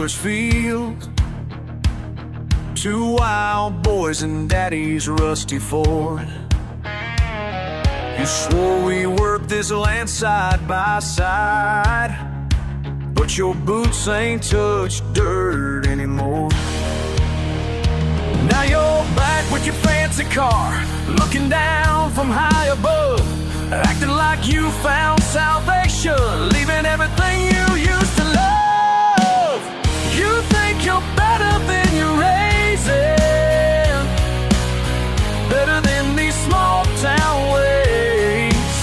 dealer's field. Two wild boys in Daddy's rusty Ford. You swore we worked this land side by side, but your boots ain't touched dirt anymore. Now you're back with your fancy car, looking down from high above, acting like you found salvation, leaving everything you used to love. You think you're better than you're raising, better than these small town ways.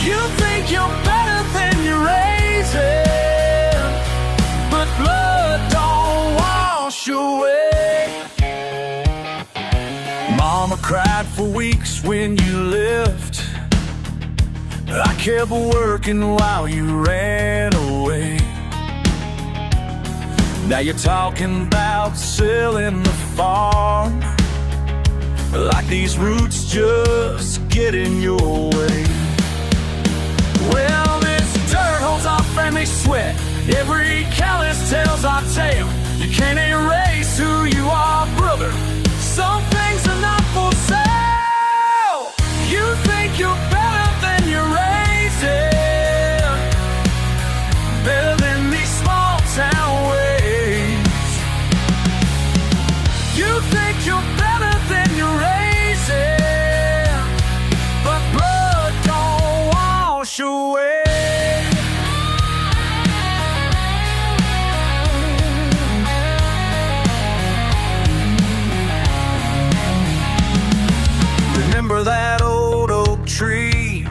You think you're better than you're raising, but blood don't wash away. Mama cried for weeks when you left. I kept working while you ran away. Now you're talking about selling the farm, like these roots just get in your way. Well, this dirt holds our family sweat. Every callus tells our tale. You can't erase who you are, brother. Some things are not for sale. You think you're better than you're raising, better than these small town ways. You think you're better than you're raising, but blood don't wash away. Remember that old oak tree,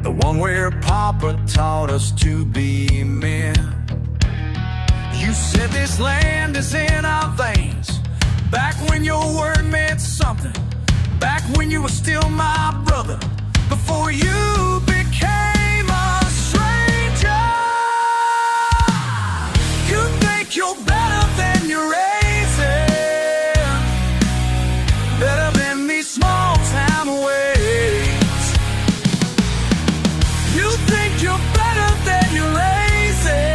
the one where Papa taught us to be men. You said this land is in our veins, back when your word meant something, back when you were still my brother, before you became a stranger. You think you're better than you're raising, better than these small town ways. You think you're better than you're raising,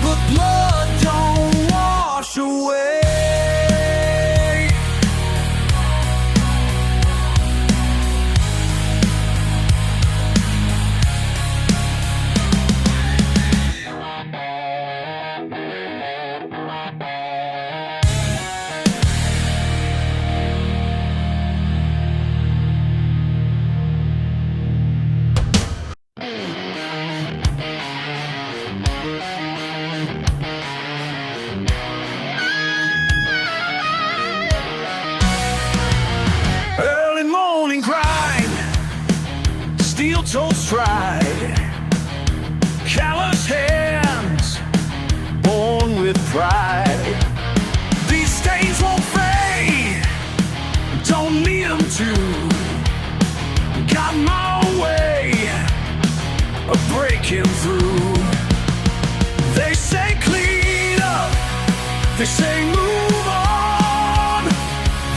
but blood don't wash away. Early morning grind, steel toes stride, callous hands, born with pride. These stains won't fade, don't need them to. Got my way of breaking through. They say clean up, they say move on.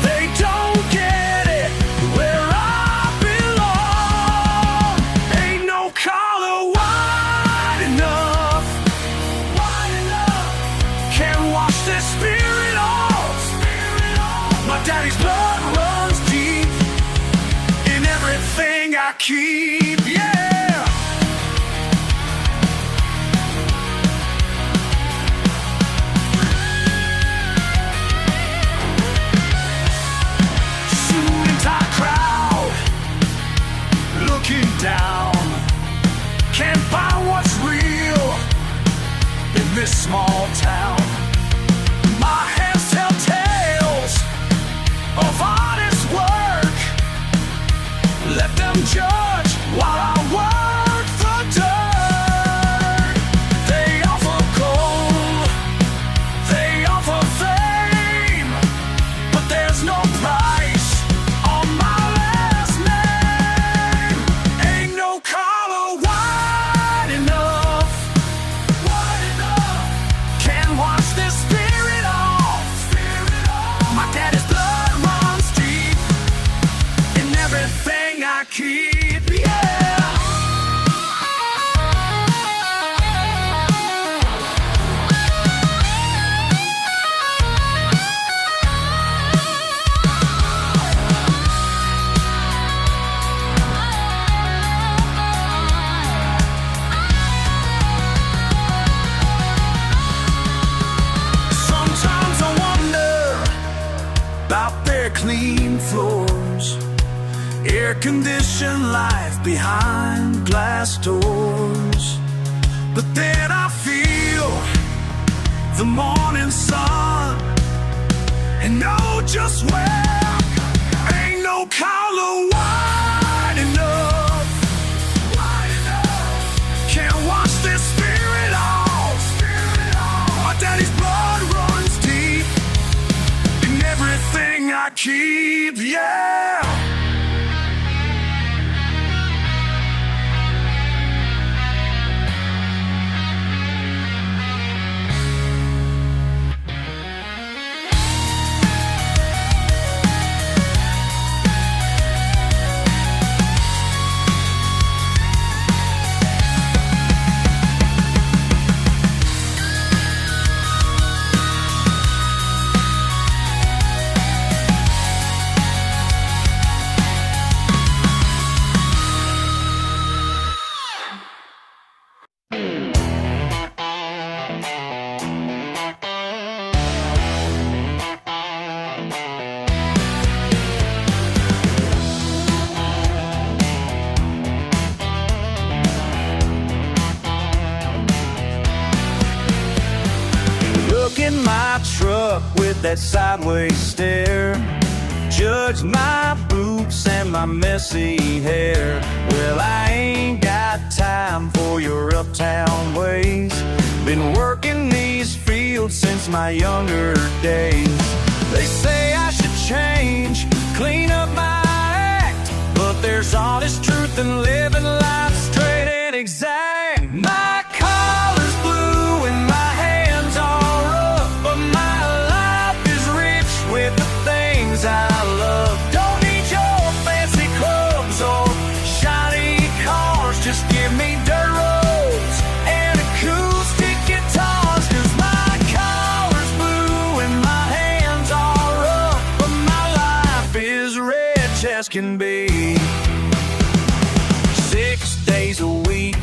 They don't get it where I belong. Ain't no collar wide enough, can't wash this spirit off. My daddy's blood runs deep in everything I keep, yeah. Suit and tie crowd, looking down, can't find what's real in this small town. My hands tell tales of honest work. Let them judge while I work the dirt. They offer gold, they offer fame, but there's no price on my last name. Ain't no collar wide enough, can't wash condition life behind glass doors. But then I feel the morning sun and know just where ain't no color wide enough. Can't wash this spirit off. My daddy's blood runs deep in everything I keep, yeah. Look in my truck with that sideways stare. Judge my boots and my messy hair. Well, I ain't got time for your uptown ways. Been working these fields since my younger days. They say I should change, clean up my act, but there's honest truth in living life straight and exact. My collar's blue and my hands are rough, but my life is rich with the things I love. Don't need your fancy clubs or shiny cars, just give me dirt roads and acoustic guitars. 'Cause my collar's blue and my hands are rough, but my life is rich as can be. 6 days a week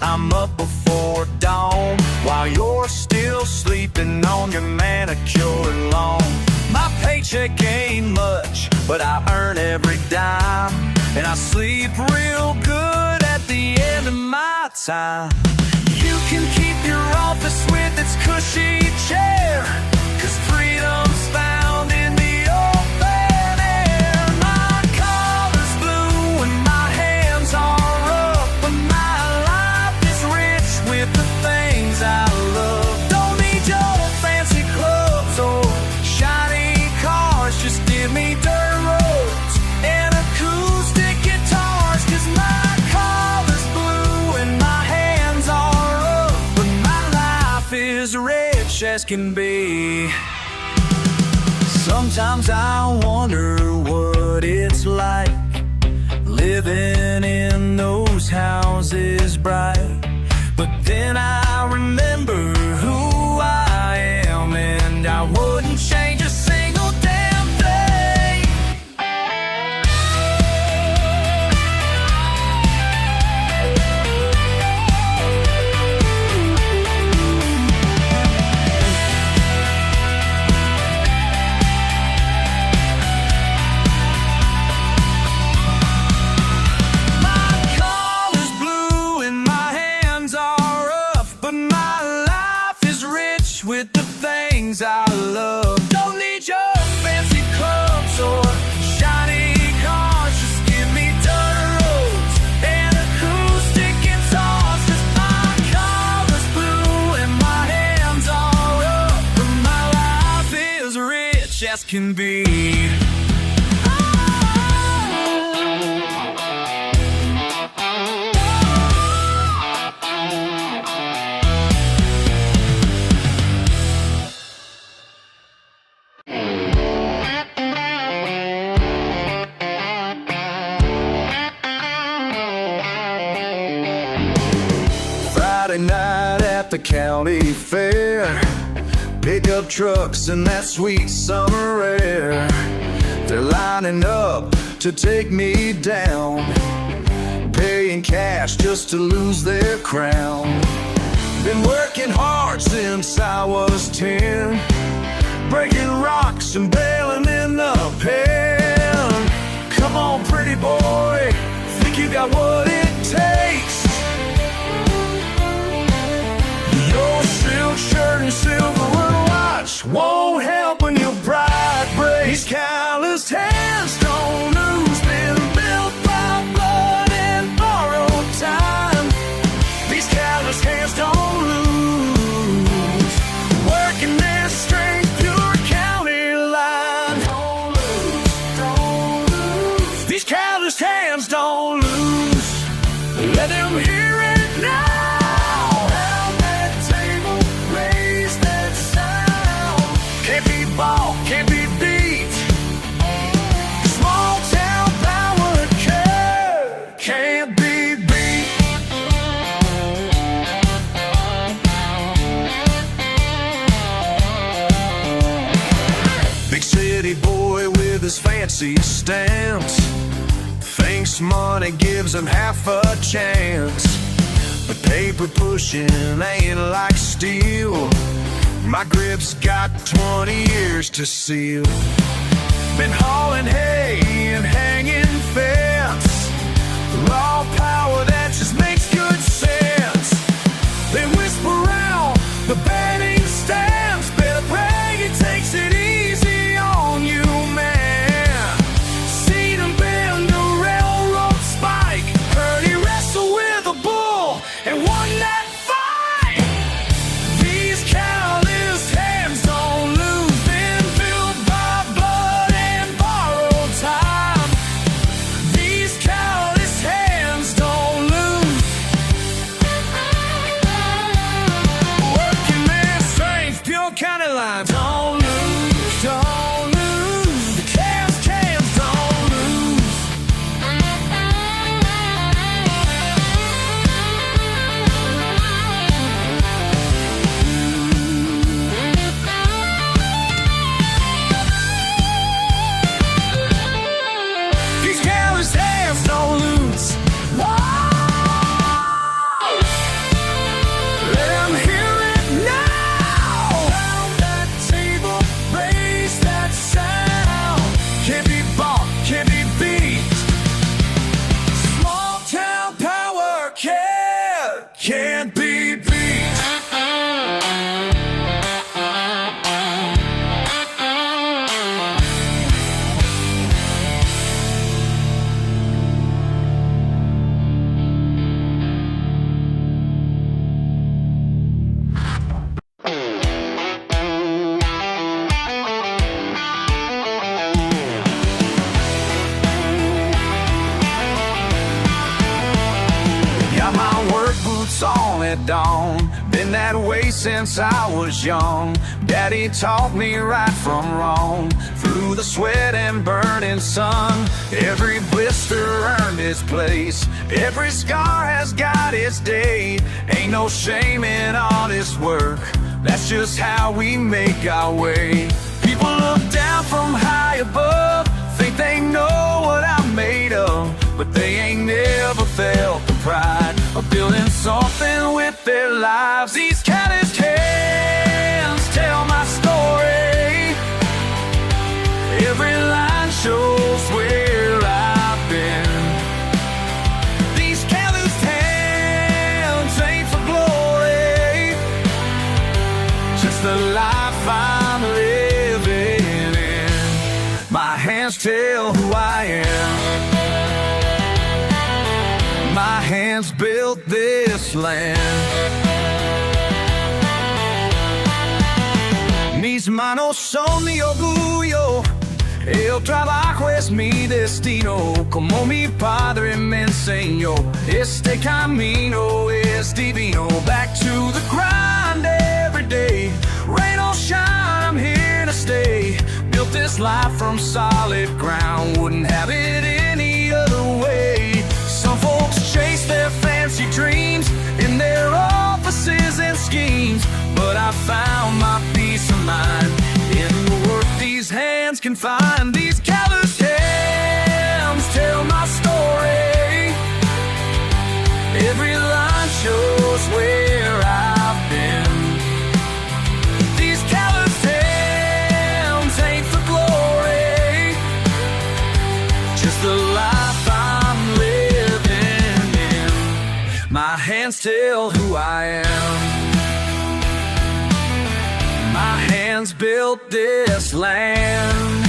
I'm up before dawn, while you're still sleeping on your manicured lawn. My paycheck ain't much, but I earn every dime, and I sleep real good at the end of my time. You can keep your office with its cushy chair, 'cause freedom's found in the open air. My collar's blue and my hands are up, but my life is rich with the things I love. Don't need your fancy clubs or shiny cars, just give me dirt roads and acoustic guitars. 'Cause my collar's blue and my hands are up, but my life is rich as can be. Sometimes I wonder what it's like living in those houses bright, but then I remember who I am, and I wouldn't change a single damn thing. My collar's blue and my hands are rough, but my life is rich with the things I love. Don't need your fancy clubs or shiny cars, just give me dirt roads and acoustic guitars. 'Cause my collar's blue and my hands are up, but my life is rich as can be. Friday night at the county fair, pickup trucks in that sweet summer air. They're lining up to take me down, paying cash just to lose their crown. Been working hard since I was 10, breaking rocks and bailing in the pen. Couple Come on, pretty boy, think you got what it takes. Your silk shirt and silver watch won't help when your pride breaks. These calloused hands don't lose, been built by blood and borrowed time. These calloused hands don't lose, working their strength, pure county line. Don't lose, don't lose. These calloused hands don't lose. Let them hear it now. Round that table, raise that sound. Can't be bought, can't be beat. Small town power can't be beat. Big city boy with his fancy stamps thinks money gives him half a chance, but paper pushing ain't like steel. My grip's got 20 years to seal. Been hauling hay and hanging fence, raw power that just makes good sense. They whisper around the betting stands, better pray it takes it easy on you, man. Seen him bend a railroad spike, heard he wrestled with a bull and won that fight. These calloused hands don't lose, been built by blood and borrowed time. These calloused hands don't lose, working their strength, pure county line. Don't lose, don't lose. The cans don't lose. These calloused hands don't lose. Let them hear it now. Round that table, raise that sound. Can't be bought, can't be beat. Small town power can't be beat. Got my work boots on at dawn, been that way since I was young. Daddy taught me right from wrong, through the sweat and burning sun. Every blister earned its place, every scar has got its day. Ain't no shame in honest work, that's just how we make our way. People look down from high above, think they know what I'm made of, but they ain't never felt the pride of building something with their lives. These calloused hands tell my story, every line shows where I've been. These calloused hands ain't for glory, just the life I'm living in. My hands tell who I am, my hands built this land. Mis manos son mi orgullo, el trabajo es mi destino. Como mi padre me enseñó, este camino es divino. Back to the grind every day, rain or shine, I'm here to stay. Built this life from solid ground, wouldn't have it any other way. Some folks chase their fancy dreams in their offices and schemes, but I found my peace of mind in the work these hands can find. These calloused hands tell my story, every line shows where I've been. These calloused hands ain't for glory, just the hands built this land.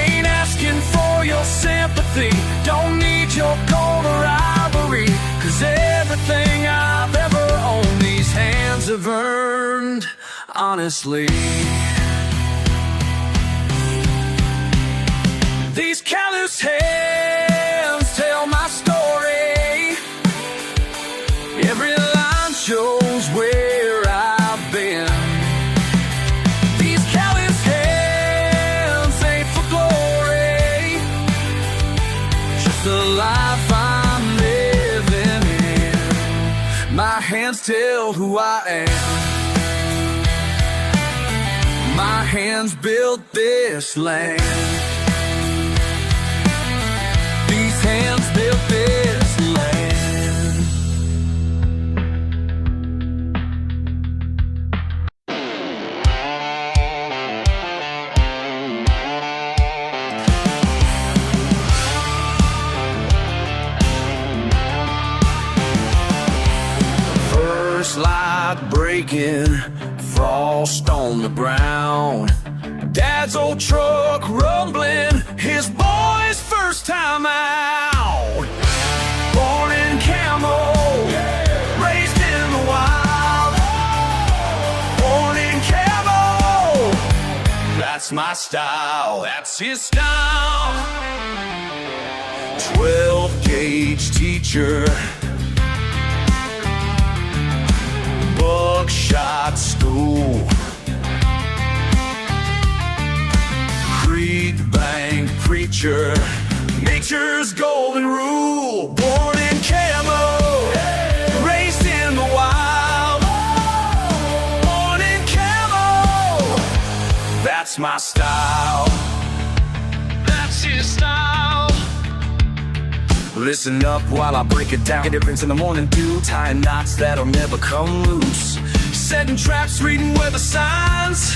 Ain't asking for your sympathy, don't need your gold or ivory, 'cause everything I've ever owned these hands have earned honestly. These callous hands tell my story. Every line shows where I've been. These callous hands ain't for glory, just the life I'm living in. My hands tell who I am. My hands built this land. These hands built this land. First light breaking, frost on the ground. Dad's old truck rumbling, his boy's first time out. Born in camo, raised in the wild. Born in camo, that's my style, that's his style. 12-gauge teacher, buckshot school. Bank preacher, nature's golden rule. Born in camo, raised in the wild. Born in camo, that's my style, that's his style. Listen up while I break it down. Get difference in the morning dew, tying knots that'll never come loose. Setting traps, reading weather signs.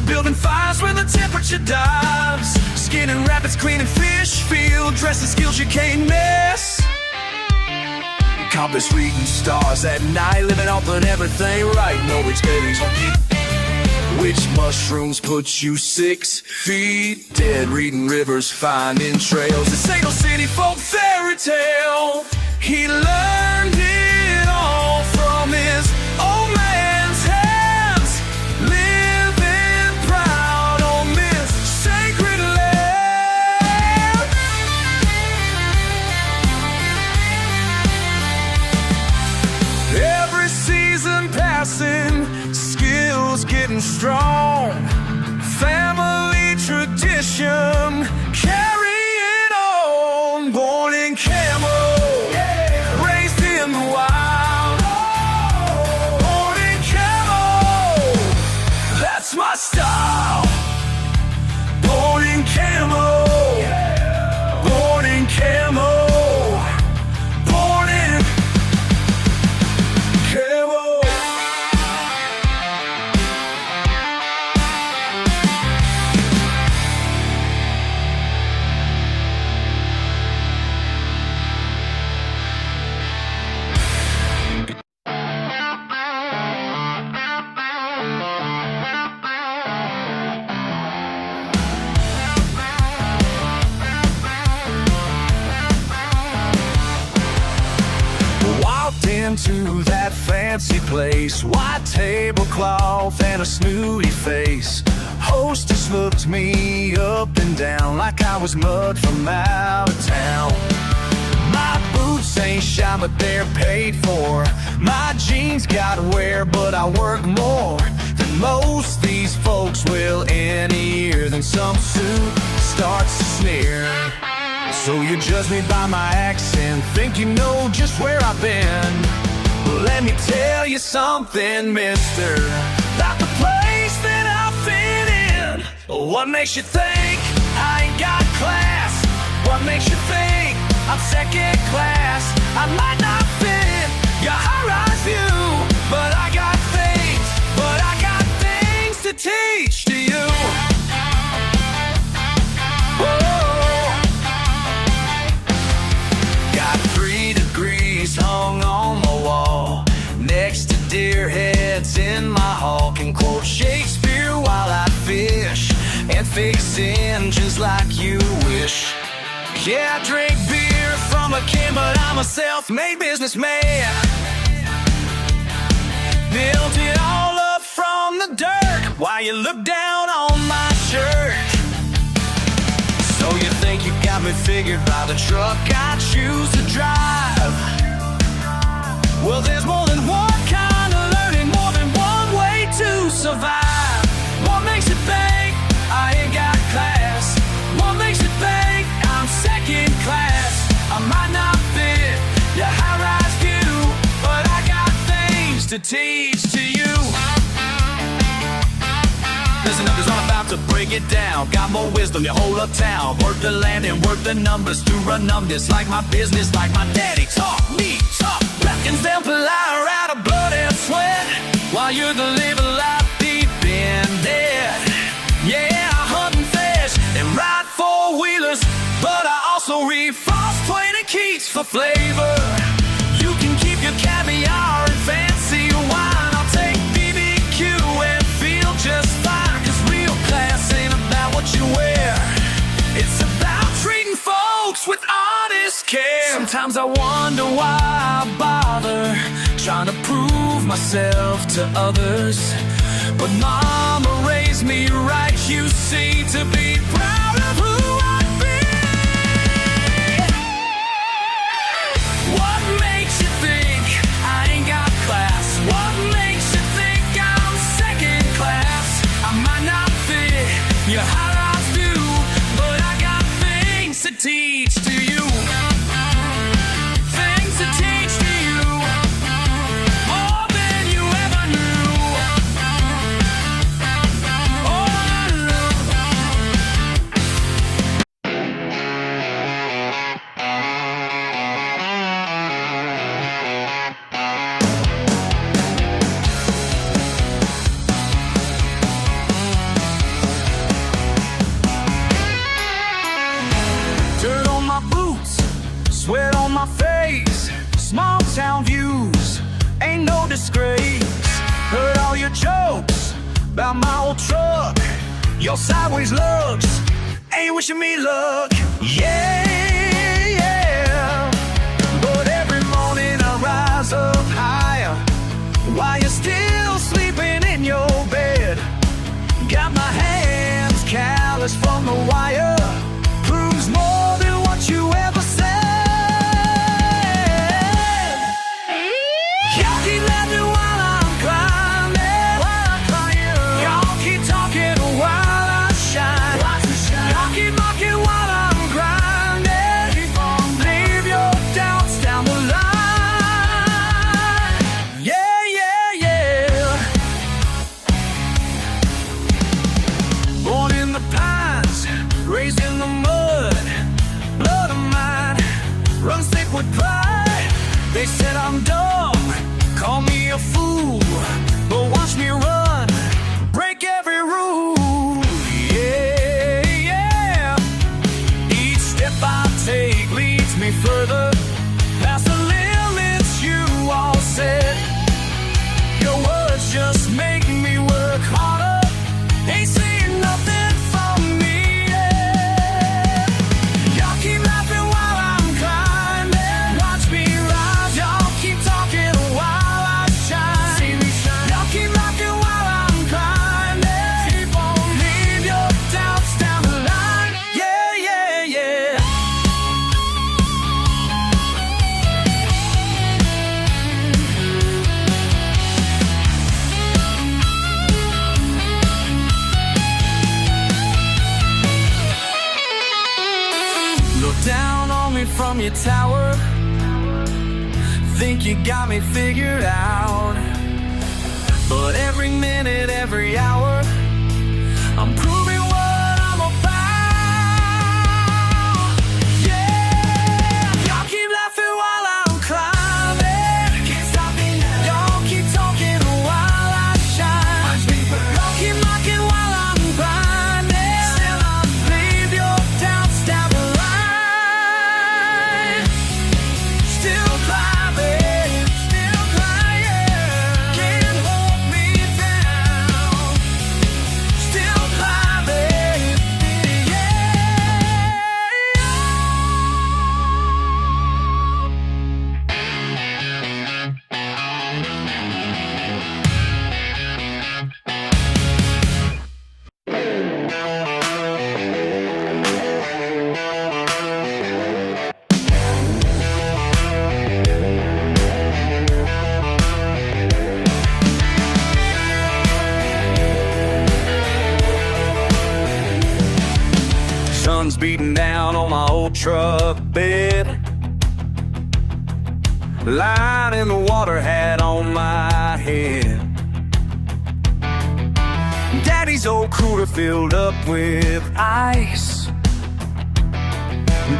Building fires where the temperature dives. Skinning rapids, cleaning fish, field dressing skills you can't miss. Compass reading stars at night, living off on everything right. Know which berries will keep, which mushrooms put you 6 feet dead. Reading rivers, finding trails. This ain't no city folk fairy tale. He learned it all from his old man's hands. Skills getting strong, family tradition, carry it on. Born in camo, raised in the wild. Born in camo, that's my style. Born in camo, born in camo. Into that fancy place, white tablecloth and a snooty face. Hostess looked me up and down like I was mud from out of town. My boots ain't shine, but they're paid for. My jeans got wear, but I work more than most these folks will any year. Then some suit starts to sneer. So you judge me by my accent, think you know just where I've been. Let me tell you something, mister, about the place that I fit in. What makes you think I ain't got class? What makes you think I'm second class? I might not fit your high-rise view, but I got things, to teach to you. Whoa. Got 3 degrees hung on the wall next to deer head beds in my hall, can quote Shakespeare while I fish, and fix in just like you wish. Yeah, I drink beer from a can, but I'm a self-made businessman. Built it all up from the dirt while you look down on my shirt. So you think you got me figured by the truck I choose to drive? Well, there's more than one kind of learning, more than one way to survive. What makes it bank? I ain't got class. What makes it bank? I'm second class. I might not fit your high-rise view, but I got things to teach to you. Listen up, 'cause I'm about to break it down. Got more wisdom than whole uptown. Work the land and work the numbers to run numbers like my business, like my daddy taught me. Talk Reckons them polite out of blood and sweat, while you're the living life deep in debt. Yeah, I hunt and fish and ride four-wheelers, but I also read Frost Twain and Keats for flavor. You can keep your caviar and fancy wine. I'll take BBQ and feel just fine, 'cause real class ain't about what you wear. It's about treating folks with honest care. Sometimes I wonder why I bother trying to prove myself to others, but mama raised me right, you see, to be proud of who I've been. What makes you think I ain't got class? What makes you think I'm second class? I might not fit your high-rise view, but I got things to teach to you. Things to teach to you, more than you ever knew. Dirt on my boots, sweat on my face, small town views, ain't no disgrace. Heard all your jokes about my old truck, your sideways looks ain't wishing me luck. Yeah, yeah, but every morning I rise up higher while you're still sleeping in your bed. Got my hands calloused from the wire, proves more than what you ever said. Y'all keep laughing while I'm climbing, y'all keep talking while I shine. Y'all keep mocking while I'm grinding. Leave your doubts down the line. Yeah, yeah, yeah. Born in the pines, raised in the mud, blood of mine runs thick with pride. They said I'm dumb, call me a fool, but watch me run, break every rule. Yeah, yeah. Each step I take leads me further, past the limits you all set. Your words just make me work harder, ain't saying nothing from me yet. Y'all keep laughing while I'm climbing, watch me rise. Y'all keep talking while I shine. Y'all keep rocking while I'm climbing. Leave your doubts down the line. Yeah, yeah, yeah. Look down on me from your tower, think you got me figured out, but every minute, every hour, I'm proving what I'm about. Yeah, y'all keep laughing while I'm climbing. Can't stop me now. Y'all keep talking while I shine. Y'all keep mocking while I'm grinding. Leave your doubts down the line. Still climbing, can't hold me beating down on my old truck bed. Lying in the water hat on my head. Daddy's old cooler filled up with ice.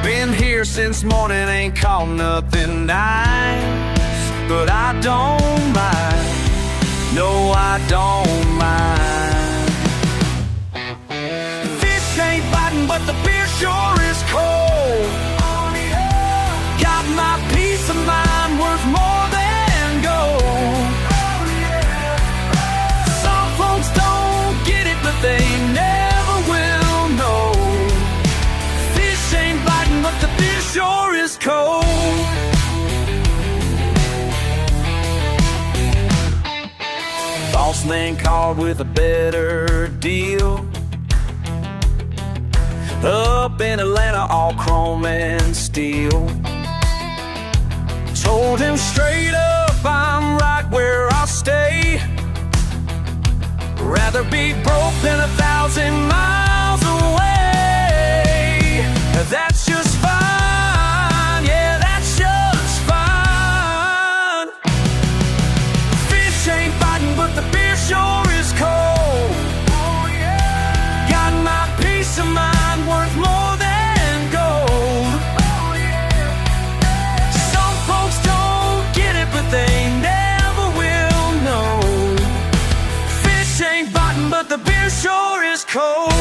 Been here since morning, ain't caught nothing nice. But I don't mind, no I don't mind. Fish ain't biting but the beer sure is cold. Got my peace of mind worth more than gold. Some folks don't get it but they never will know. Fish ain't biting but the beer sure is cold. Boss man called with a better deal. Up in Atlanta, all chrome and steel. Told him straight up, I'm right where I'll stay. Rather be broke than 1,000 miles away. That's just fine, yeah, that's just fine. Fish ain't biting, but the beer sure is cold. Got my peace of mind worth more than gold. Some folks don't get it, but they never will know. Fish ain't biting, but the beer sure is cold.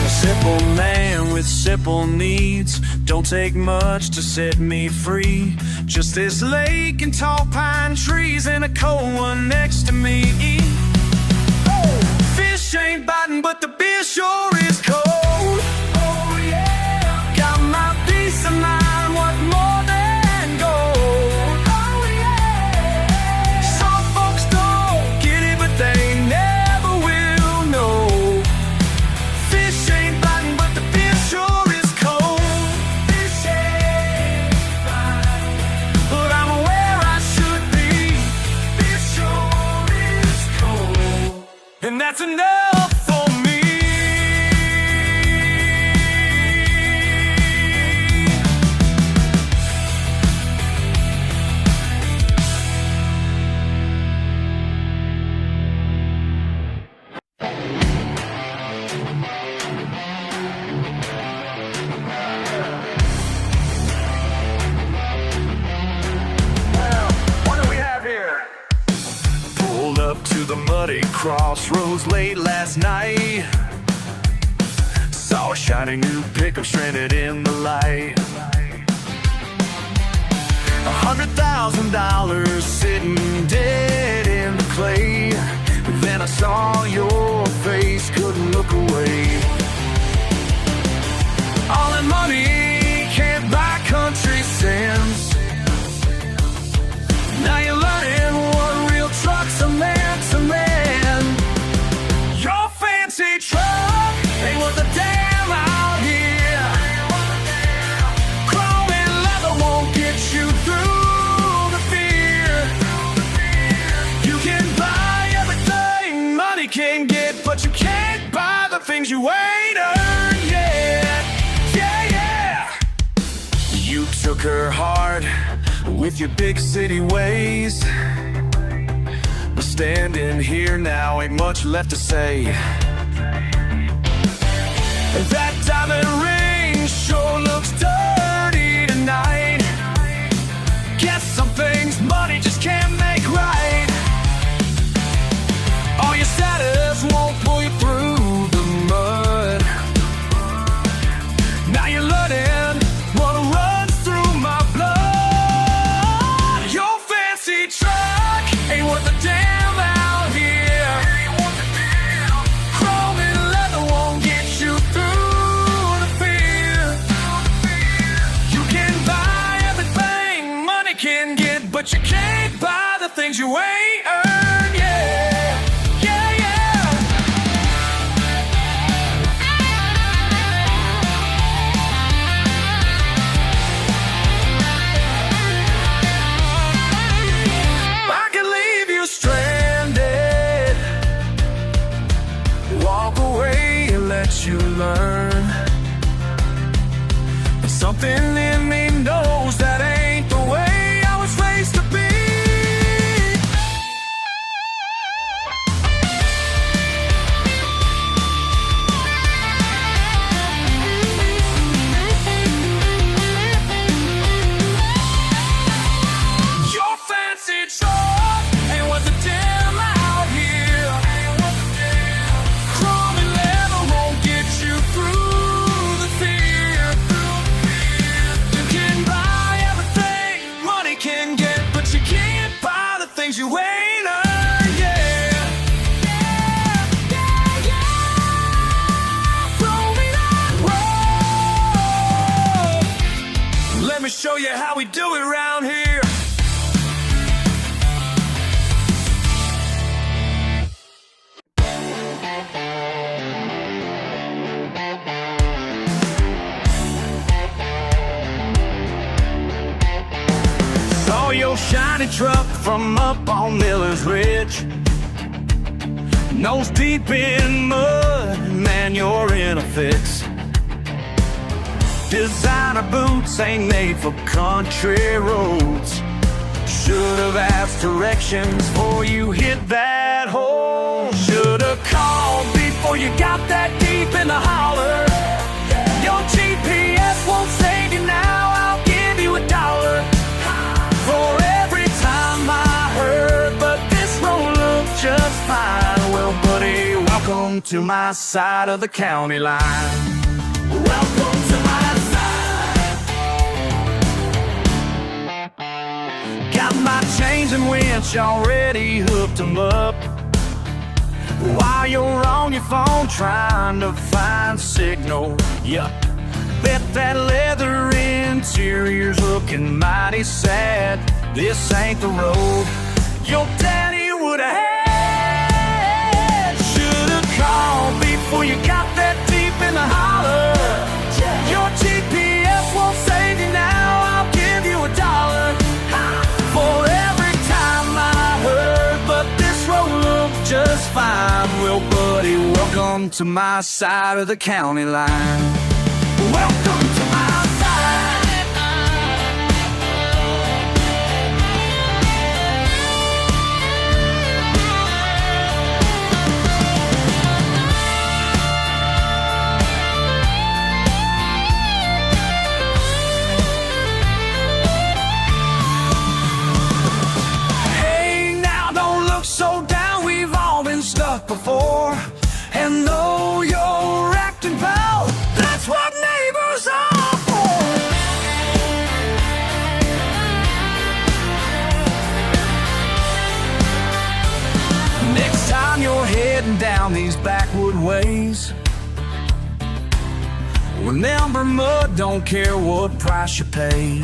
Simple man with simple needs. Don't take much to set me free. Just this lake and tall pine trees and a cold one next to me. Fish ain't biting but the beer sure is cold. Oh yeah, got my peace of mind worth more than gold. Oh yeah, some folks don't get it but they never will know. Fish ain't biting but the beer sure is cold. Fish ain't biting, but I'm where I should be. Beer sure is cold, and that's enough for me. What do we have here? Pulled up to the muddy crossroads late last night. Saw a shiny new pickup stranded in the light. $100,000 sitting dead in the clay. Then I saw your face, couldn't look away. All that money can't buy country sense. Now you're learning what real trucks are meant to man. Your fancy truck ain't worth a damn out here. Chrome and leather won't get you through the fear. You can buy everything money can get, but you can't buy the things you ain't earned yet. Yeah, yeah. You took her heart with your big city ways. But standing here now, ain't much left to say. That diamond ring sure looks dirty tonight. Guess some things money just can't make right. All your status won't pull you through the mud. Now you're learning what runs through my blood. Your fancy truck ain't worth a damn out here. Chrome and leather won't get you through the fear. things you ain't earned, yeah, yeah, yeah. I can leave you stranded, walk away and let you learn. But something in me knows that ain't the way I was raised to be. Your fancy truck ain't what the damn out here. Chrome and leather won't get you through the fear. You can buy everything money can get, but you can't buy the things you ain't earned, yeah. Yeah, yeah, yeah. Throw me that road. Let me show you how we do it around here. Saw your shiny truck from up on Miller's Ridge. Nose deep in mud, man, you're in a fix. Designer boots ain't made for country roads. Should've asked directions before you hit that hole. Should've called before you got that deep in the holler. Your GPS won't save you now, I'll give you $1 for every time I heard, but this road looked just fine. Well, buddy, welcome to my side of the county line. Welcome to my side. Got my chains and winch already hooked 'em up, while you're on your phone trying to find signal. Yup. Bet that leather interior's looking mighty sad. This ain't the road your daddy would've had. Should've called before you got that deep in the holler. Your GPS won't save you now, I'll give you $1 for every time I heard, but this road looked just fine. Well, buddy, welcome to my side of the county line. Welcome to my side. Hey, now don't look so down, we've all been stuck before. And though you're acting foul, that's what neighbors are for. Next time you're heading down these backwood ways, remember mud don't care what price you pay.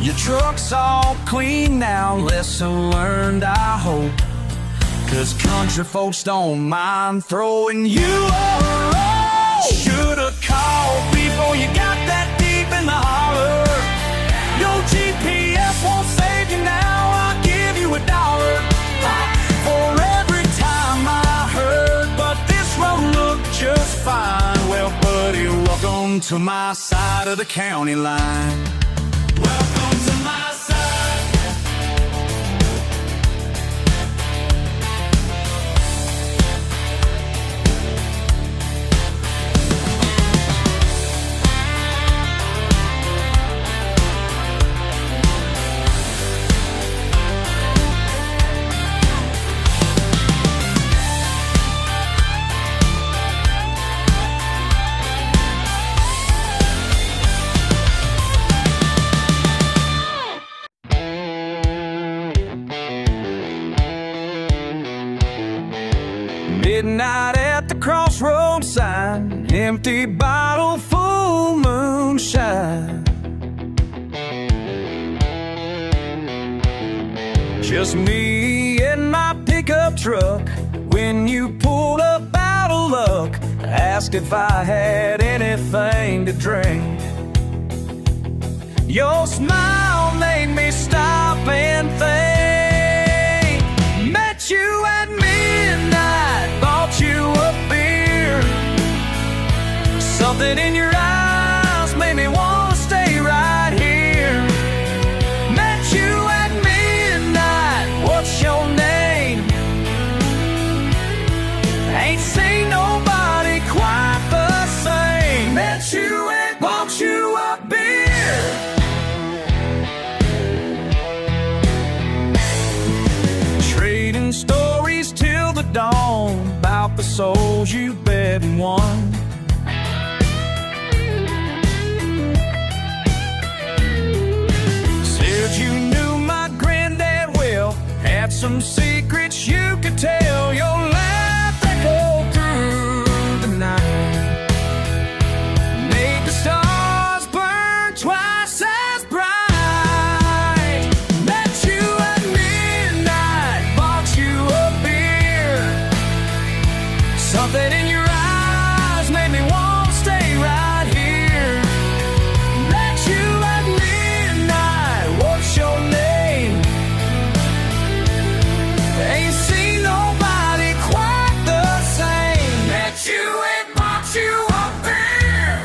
Your truck's all clean now, lesson learned, I hope. 'Cause country folks don't mind throwing you a roll. Should've called before you got that deep in the holler. Your GPS won't save you now, I'll give you $1 for every time I heard, but this road looked just fine. Well, buddy, welcome to my side of the county line. Welcome to my side. Midnight at the crossroads sign, empty bottle, full moonshine. Just me and my pickup truck. When you pulled up out of luck, asked if I had anything to drink. Your smile made me stop and think. Met you at midnight, bought you a beer. Something in your eyes made me want to stay right here. Met you at midnight, what's your name? Ain't seen nobody quite the same. Met you and bought you a beer. Trading stories till the dawn about the souls you bet and won. Said you knew my granddad well, had some secrets you could tell. Your laugh echoed through the night, made the stars burn twice as bright. Met you at midnight, bought you a beer. Something in your eyes made me want to stay right here. Met you at midnight, what's your name? Ain't seen nobody quite the same. Met you and bought you a beer.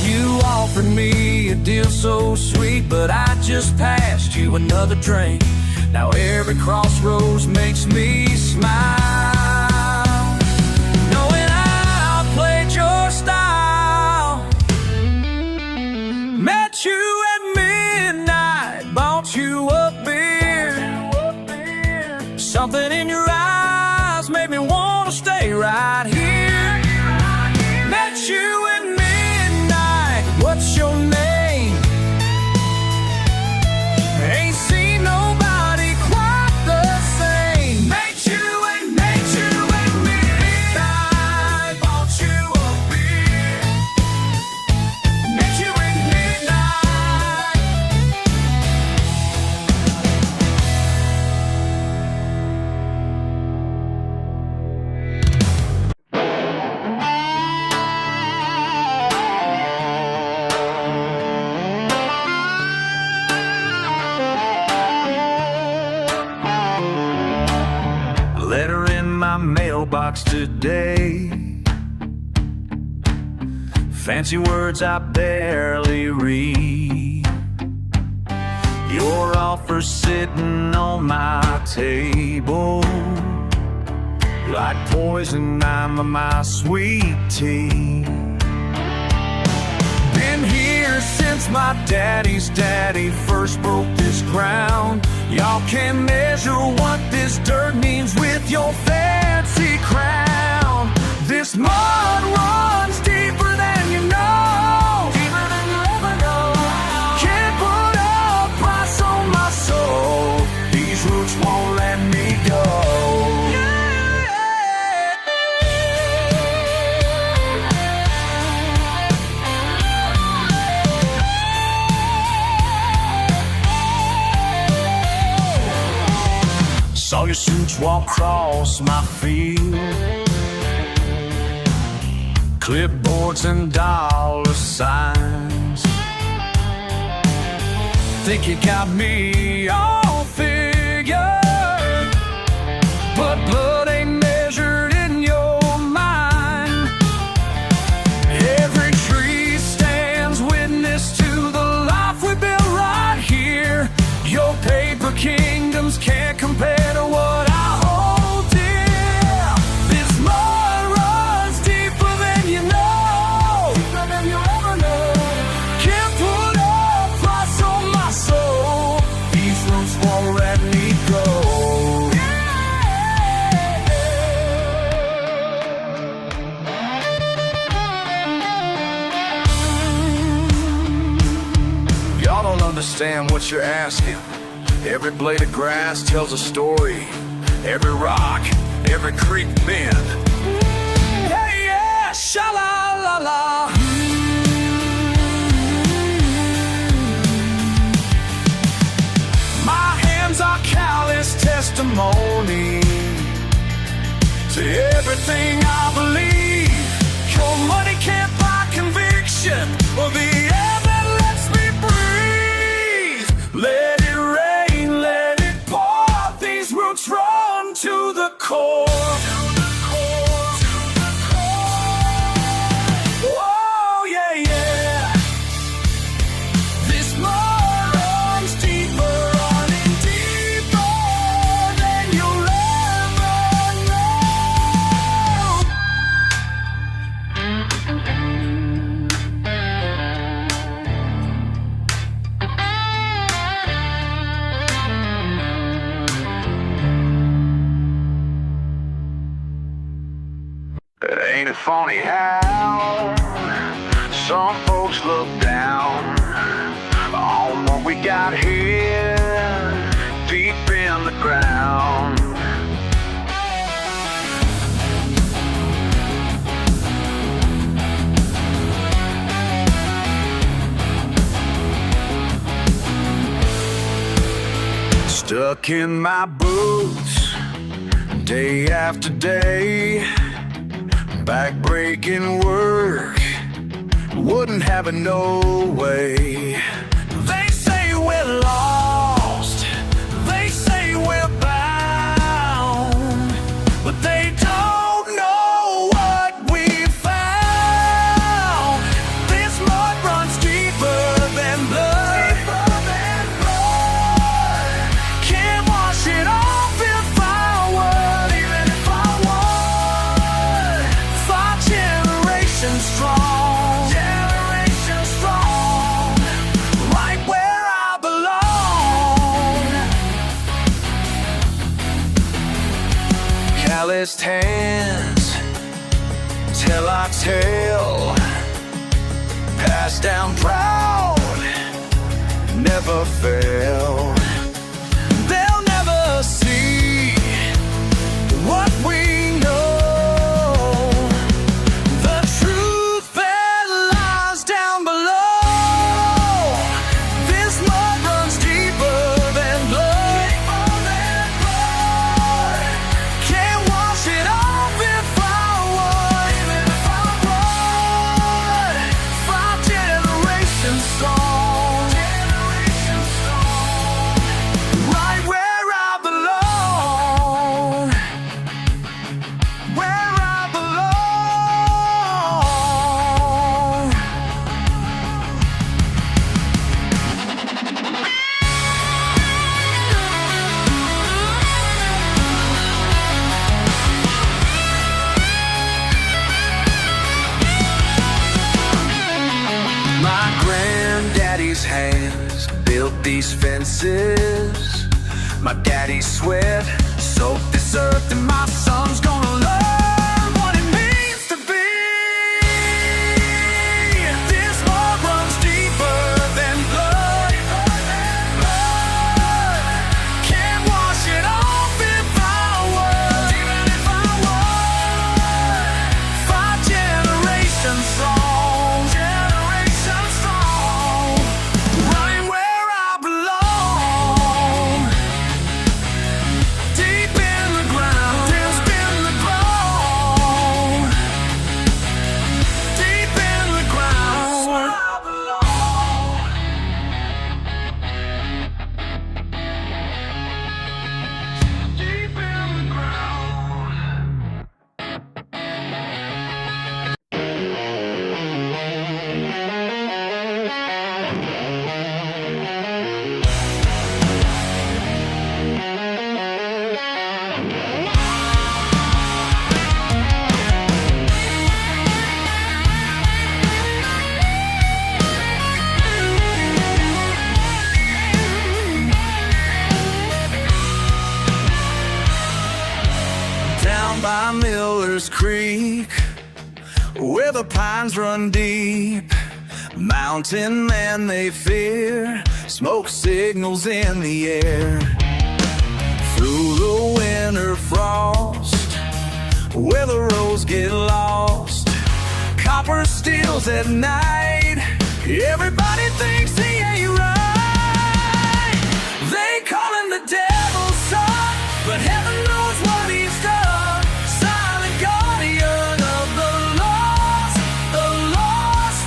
You offered me a deal so sweet, but I just passed you another drink. Now every crossroads makes me smile, knowing I played your style. Met you at midnight, bought you a beer. Something in your eyes made me want to stay right here. Met you at midnight, what's your name? Ain't seen nobody quite the same. Met you at midnight, bought you a beer. Met you at midnight. Letter in my mailbox today. Fancy words I barely read. Your offer sitting on my table, like poison in my sweet tea. Been here since my daddy's daddy first broke this ground. Y'all can't measure what this dirt means with your fancy crown. This mud runs deeper than you know, deeper than you ever know. Can't put a price on my soul, these roots won't let me go. Saw your suits walk across my field, clipboards and dollar signs. Think you got me all figured, but blood ain't measured in your mind. Every tree stands witness to the life we built right here. Your paper kingdoms can't compare to what I hold dear. This mud runs deeper than you know, deeper than you ever know. Can't put a price on my soul, these roots won't let me go. Y'all don't understand what you're asking. Every blade of grass tells a story. Every rock, every creek bend. Hey, yeah, sha-la-la-la. My hands are callous testimony to everything I believe. Your money can't buy conviction or the air that lets me breathe. Let it rain, let it pour. These roots run to the core. Oh, yeah, yeah. This mud runs deeper, running deeper than you'll ever know. Ain't it funny how some folks look down on what we got here deep in the ground? Stuck in my boots day after day, back-breaking work, wouldn't have it no way. They say we're lost, they say we're bound, but they don't know what we found. This mud runs deeper than blood, can't wash it off if I would, even if I would. 5 generations strong, generations strong, right where I belong. Calloused hands tell our tale, passed down proud, never fail. They'll never see what we know, the truth that lies down below. This mud runs deeper than blood, can't wash it off if I would, even if I would. 5 generations strong, right where I belong, where I belong. My granddaddy's hands built these fences. My daddy's sweat soaked this earth, and my son's gonna learn what it means to be. This mud runs deeper than blood, can't wash it off if I would, even if I would. 5 generations strong, generations strong, right where I belong. Deep in the ground, deep in the ground, deep in the ground, where I belong. Deep in the ground. Down by Miller's Creek, where the pines run deep, mountain men they fear smoke signals in the air. Through the winter frost, where the roads get lost, copper steals at night. Everybody thinks he ain't right. They call him the devil's son, but heaven knows what he's done. Silent guardian of the lost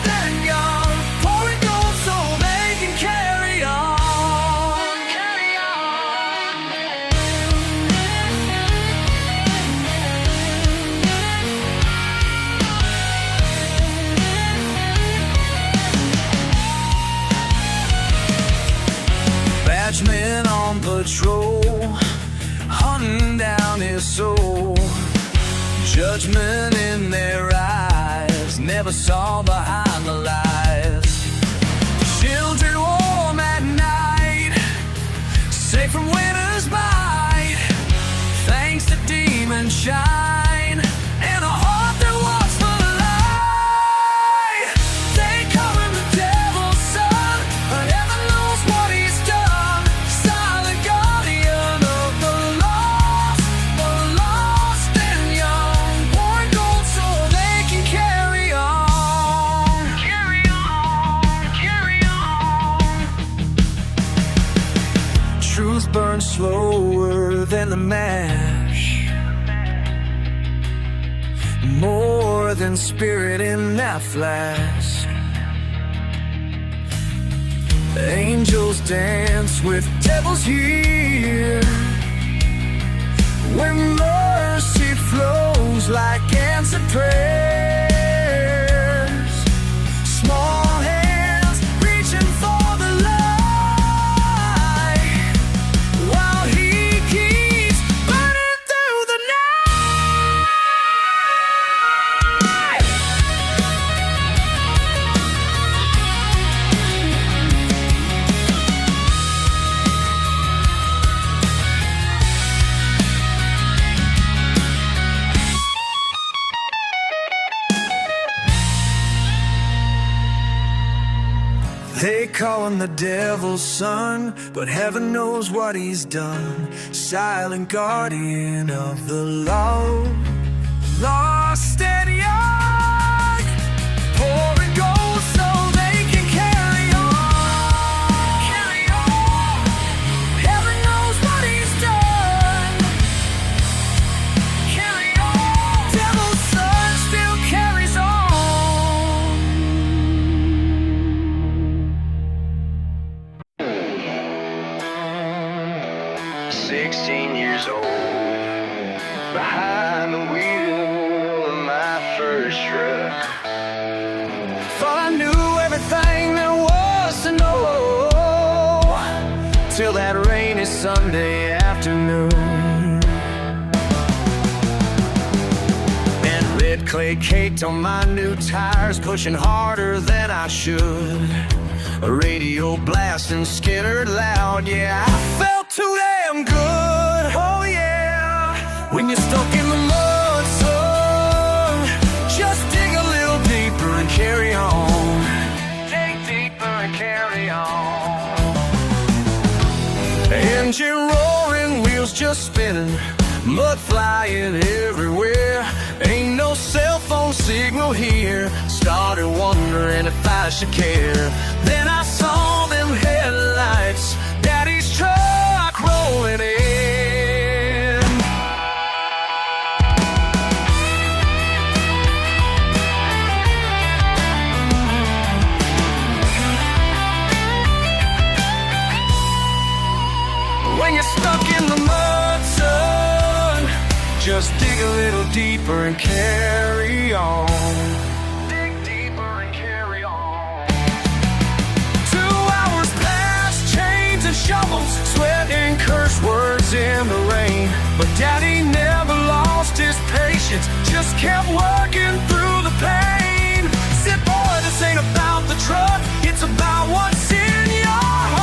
and young, pouring gold so they can carry on. Carry on. Badgemen on patrol, hunting down his soul. Judgment in their eyes, never saw behind the lies. Children warm at night, safe from winter's bite, thanks to demon shine and a heart that walks for the light. They call him the devil's son, but heaven knows what he's done. Silent guardian of the lost and young, pouring gold so they can carry on. Carry on, carry on. Truth burns slower than the mash, more than spirit in that flash. Angels dance with devils here, when mercy flows like answered prayers. Small hands reaching for the light, while he keeps burning through the night. They call him the devil's son, but heaven knows what he's done. Silent guardian of the lost and young, pouring gold so they can carry on. Carry on. Heaven knows what he's done. Carry on. Devil's son still carries on. 16 years old, behind the wheel of my first truck. Thought I knew everything there was to know, till that rainy Sunday afternoon. And red clay caked on my new tires, pushing harder than I should. A radio blasting Skinner loud, yeah, I felt too damn good. Oh yeah, when you're stuck in the mud, son, just dig a little deeper and carry on. Dig deeper and carry on. Engine roaring, wheels just spinning, mud flying everywhere. Ain't no cell phone signal here. Started wondering if I should care. Then I saw them headlights, Daddy's truck rolling in. When you're stuck in the mud, son, just dig a little deeper and carry on. Dig deeper and carry on. 2 hours past, chains and shovels, sweat and curse words in the rain. But Daddy never lost his patience, just kept working through the pain. Said, boy, this ain't about the truck, it's about what's in your heart.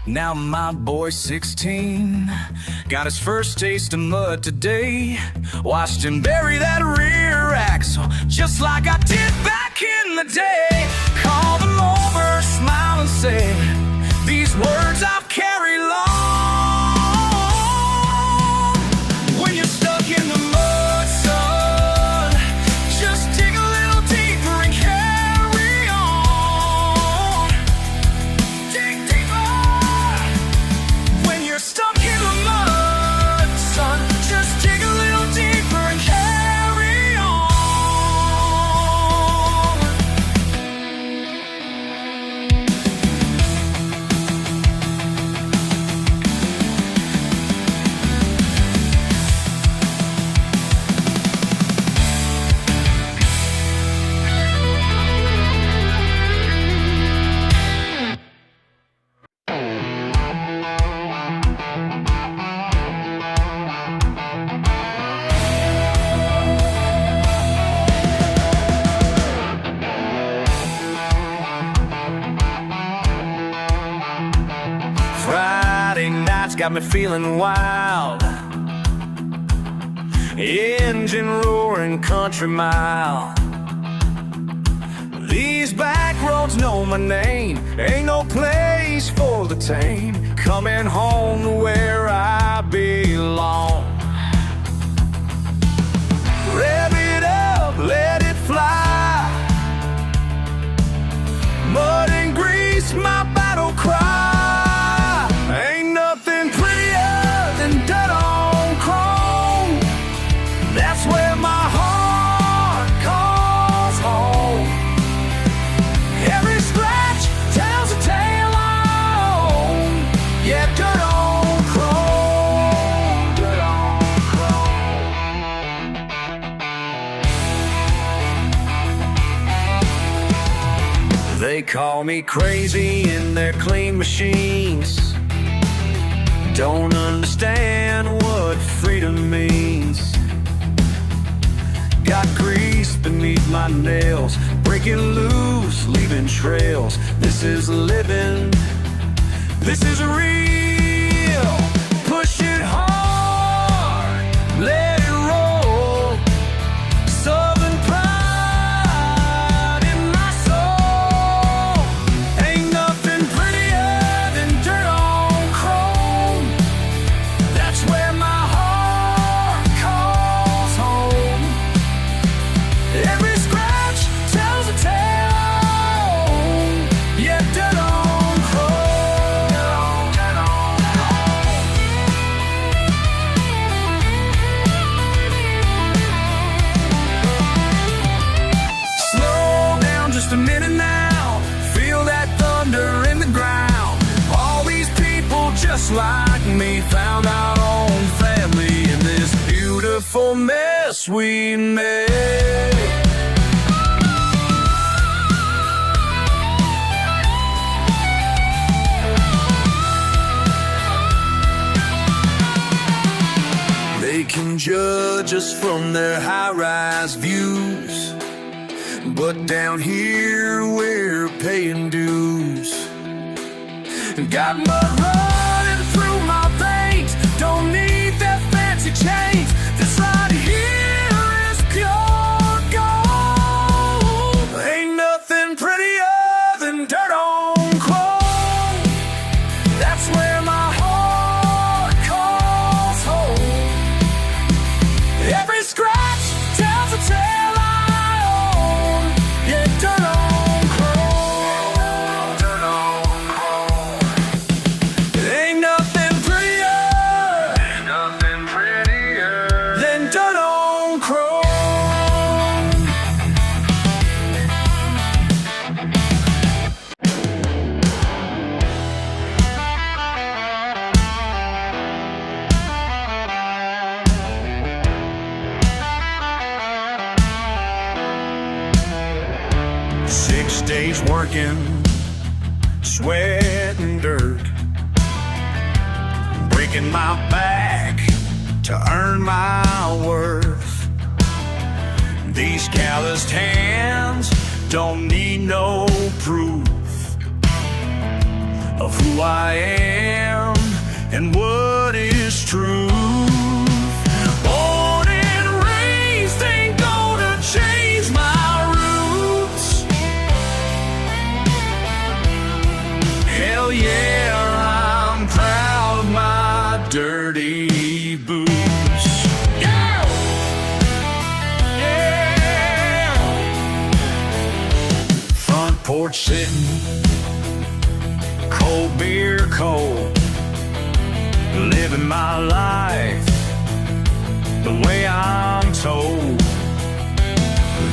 Now Now my boy's 16, got his first taste of mud today. Watched him bury that rear axle, just like I did back in the day. Called him over, smile and say these words I've carried long. When you're stuck in the mud, son, just dig a little deeper and carry on. Dig deeper. When you're stuck in the mud, son, just dig a little deeper and carry on. Friday nights got me feeling wild. Engine roaring, country mile. These back roads know my name. Ain't no place for the tame. Coming home to where I belong. Rev it up, let it fly. Mud and grease, my battle cry. Ain't nothing prettier than dirt on chrome. That's where my heart calls home. Every scratch tells a tale on. Yeah, dirt on chrome. Dirt on chrome. They call me crazy in their clean machines. Don't understand what freedom means. Got grease beneath my nails, breaking loose, leaving trails. This is living, this is real. Push it hard, let it roll. Southern pride in my soul. Ain't nothing prettier than dirt on chrome. That's where my heart calls home. Every scratch tells a tale. Yeah, dirt on chrome. Dirt on Slow down just a minute now. Feel that thunder in the ground. All these people just like me found our own family in this beautiful mess we made. They can judge us from their high-rise views, but down here we're paying dues. Got mud running through my veins. Don't need that fancy chains. This right here is pure gold. Ain't nothing prettier than dirt on chrome. That's where my heart calls home. Every scratch tells a tale I own. Yeah, dirt on chrome. Dirt on chrome. Ain't nothing prettier. Ain't nothing prettier than dirt on chrome. 6 days working, sweat and dirt, breaking my back to earn my worth. These calloused hands don't need no proof of who I am and what is true. Born and raised ain't gonna change my roots. Hell yeah, I'm proud of my dirty boots. Yeah! Yeah! Front porch sitting, cold beer cold, living my life the way I'm told.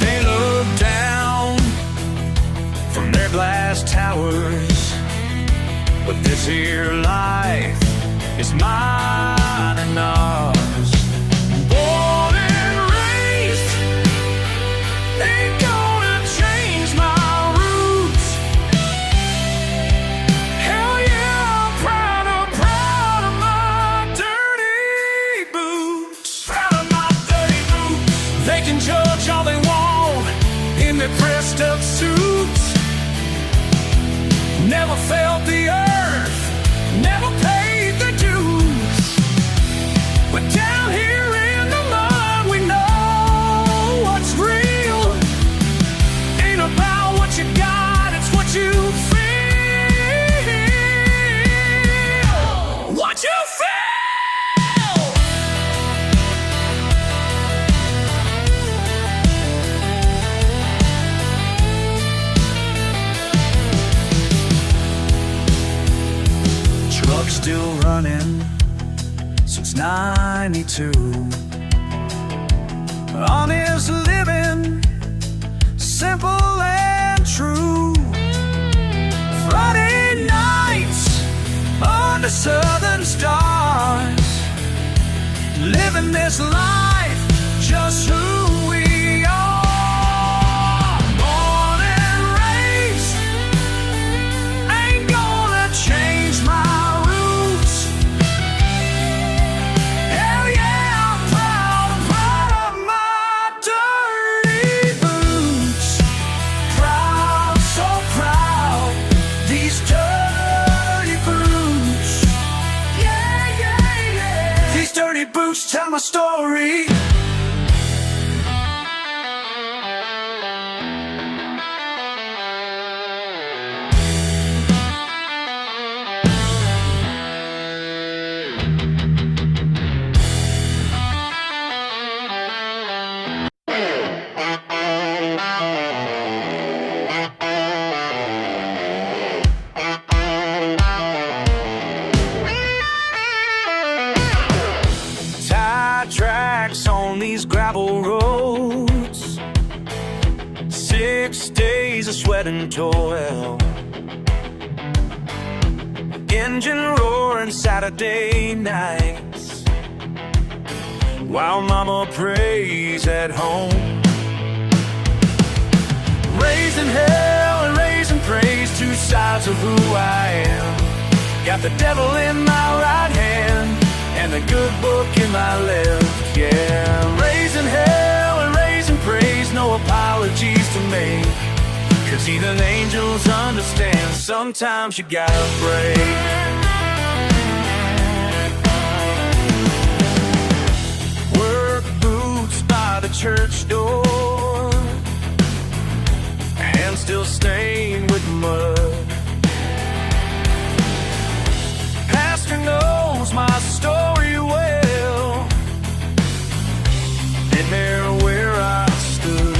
They look down from their glass towers, but this here life is mine and ours. Born and raised, ain't gonna change my roots. Hell yeah, I'm proud of my dirty boots. Proud of my dirty boots. They can judge all they want in their pressed up suits. Never felt the earth, never paid the dues. But down here in the mud, we know what's real. Ain't about what you got, it's what you feel. What you feel. Truck's still running since '92. Honest living, simple and true. Friday nights under southern stars, living this life just who we are. Born and raised, ain't gonna change my roots. Hell yeah, I'm proud of my dirty boots. Proud, so proud, these dirty boots. Yeah, yeah, yeah. These dirty boots tell my story. Tire tracks on these gravel roads, 6 days of sweat and toil. Engine roaring Saturday nights, while mama prays at home. Raising hell and raising praise, two sides of who I am. Got the devil in my right hand and the good book in my left, yeah. Raising hell and raising praise, no apologies to make, 'cause even angels understand sometimes you gotta break. Work boots by the church door, hands still stained with mud. Pastor knows my story well, been there where I stood.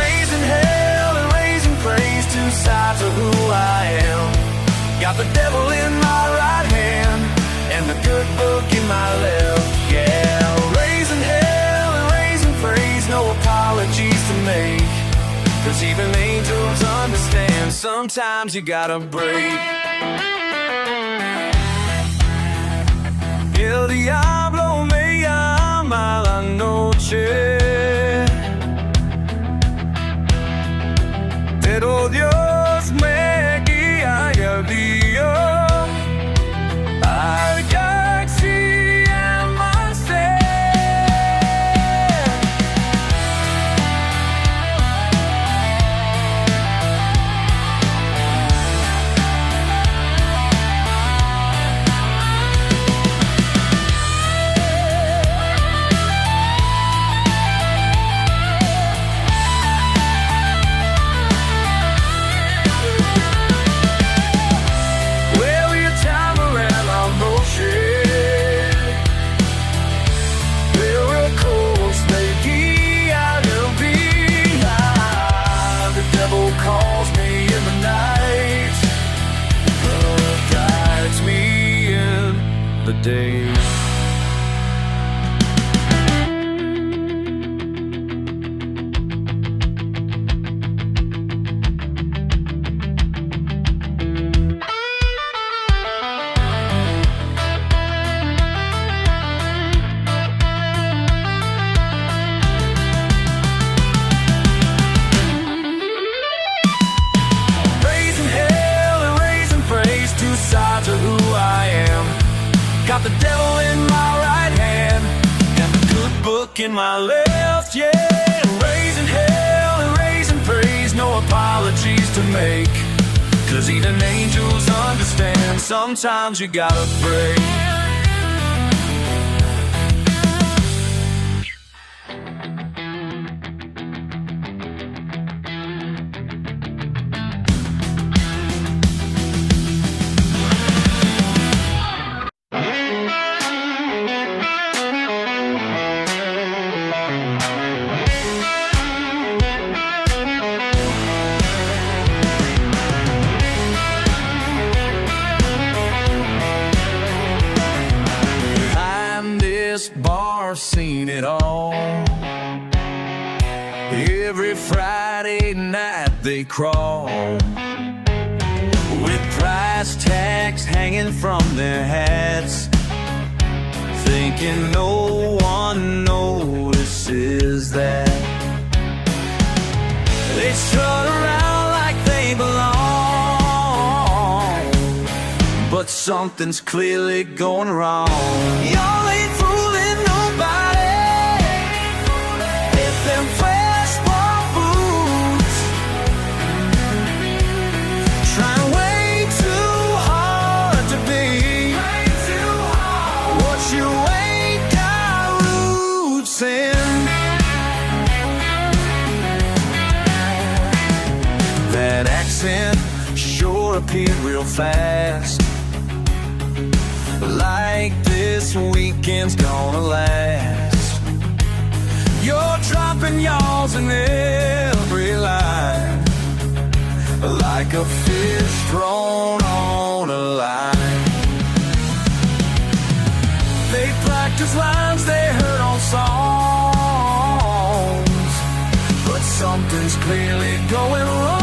Raising hell and raising praise, two sides of who I am. Got the devil in my right hand and the good book in my left, yeah. Raising hell and raising praise, no apologies to make, 'cause even angels understand sometimes you gotta break. El diablo me llama a la noche, pero Dios me guía y el día. I got see in myself. my left, yeah. Raising hell and raising praise, no apologies to make. 'Cause even angels understand, sometimes you gotta pray. Bar, seen it all. Every Friday night they crawl with price tags hanging from their hats, thinking no one notices that. They strut around like they belong, but something's clearly going wrong. Y'all ain't fooling nobody with them fresh ball boots, trying way too hard to be what you ain't got roots in. That accent sure appeared real fast, like this weekend's gonna last. You're dropping y'alls in every line, like a fish thrown on a line. They practice lines they heard on songs, but something's clearly going wrong.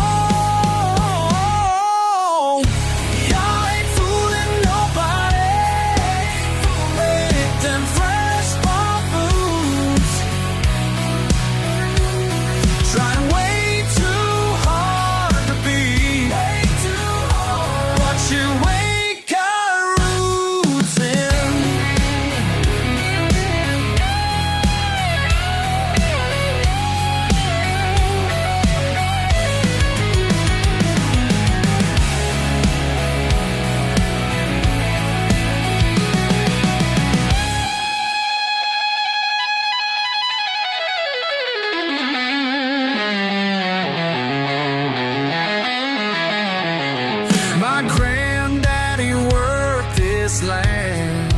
My granddaddy worked this land.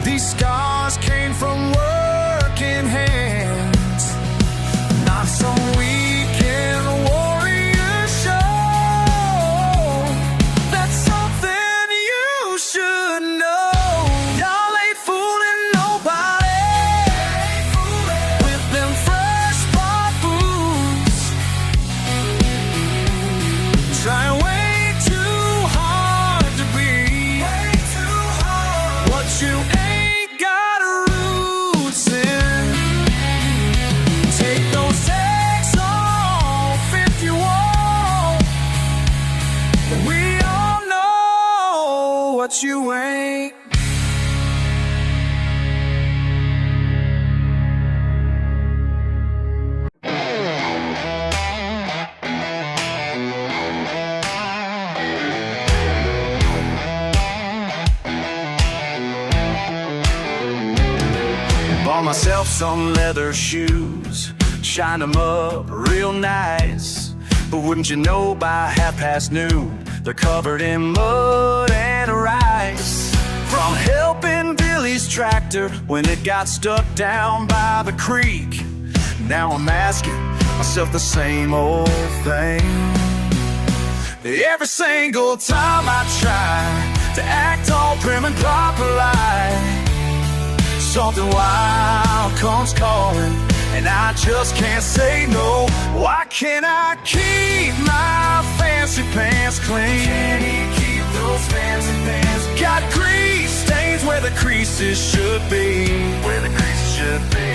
These scars came from working hands, not some weekend warrior show. That's something you should know. Y'all ain't fooling nobody with them fresh bought boots, trying you ain't got roots in. Take those tags off if you want. We all know what you ain't. Bought myself some leather shoes, shined them up real nice. But wouldn't you know, by noon, they're covered in mud and rice. From helping Billy's tractor when it got stuck down by the creek, now I'm asking myself the same old thing. Every single time I try to act all prim and proper like, something wild comes calling, and I just can't say no. Why can't I keep my fancy pants clean? Can he keep those fancy pants? Got grease stains where the creases should be. Where the creases should be.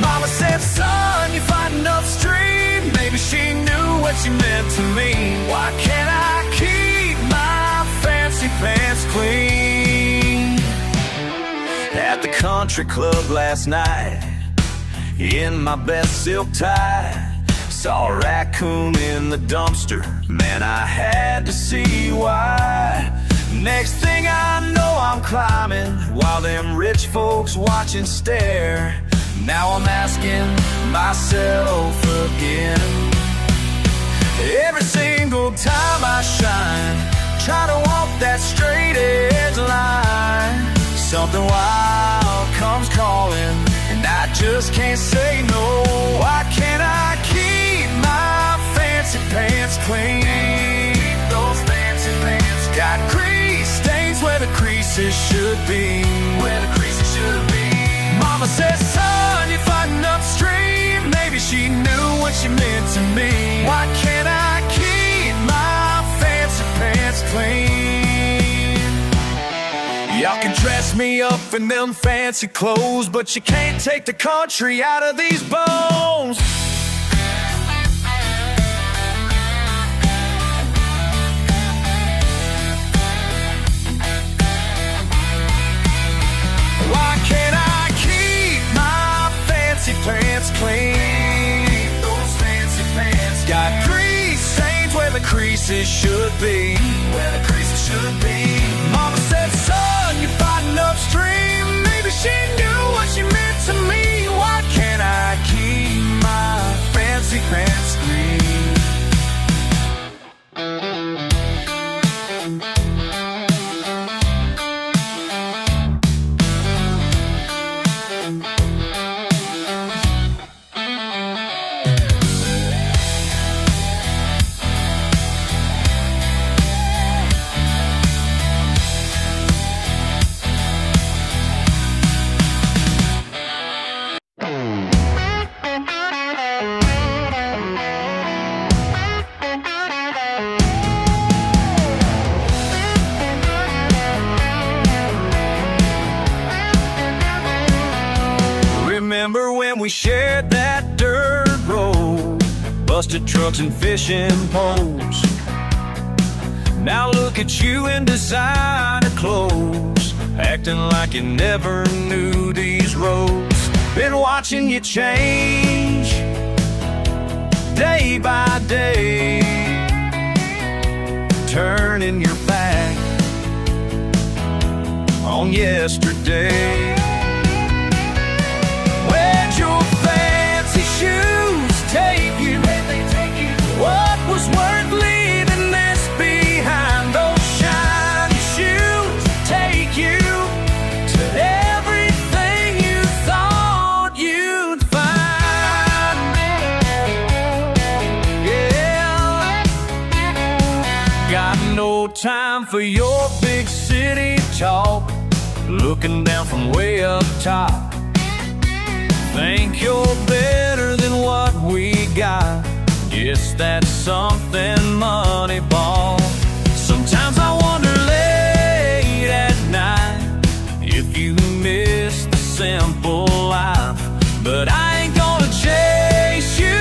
Mama said, son, you fighting upstream. Maybe she knew what you meant to me. Why can't I keep my fancy pants clean? At the country club last night, in my best silk tie. Saw a raccoon in the dumpster, man, I had to see why. Next thing I know, I'm climbing while them rich folks watch and stare. Now I'm asking myself again. Every single time I shine, try to walk that straight edge line. Something wild comes calling, and I just can't say no. Why can't I keep my fancy pants clean? Those fancy pants got grease stains where the creases should be. Where the creases should be. Mama says, son, you're fighting upstream. Maybe she knew what she meant to me. Why can't I keep my fancy pants clean? Y'all can dress me up in them fancy clothes, but you can't take the country out of these bones. Why can't I keep my fancy pants clean? Those fancy pants got grease stains where the creases should be. Where the creases should be. Mama said, son, you're fighting upstream. Maybe she knew what she meant to me. Why can't I keep my fancy pants clean? Remember when we shared that dirt road, busted trucks and fishing poles. Now look at you in designer clothes, acting like you never knew these roads. Been watching you change day by day, turning your back on yesterday. Your fancy shoes take you. What was worth leaving this behind? Those shiny shoes take you to everything you thought you'd find. Yeah, got no time for your big city talk, looking down from way up top. Think you're better than what we got. Guess that's something money bought. Sometimes I wonder late at night if you miss the simple life. But I ain't gonna chase you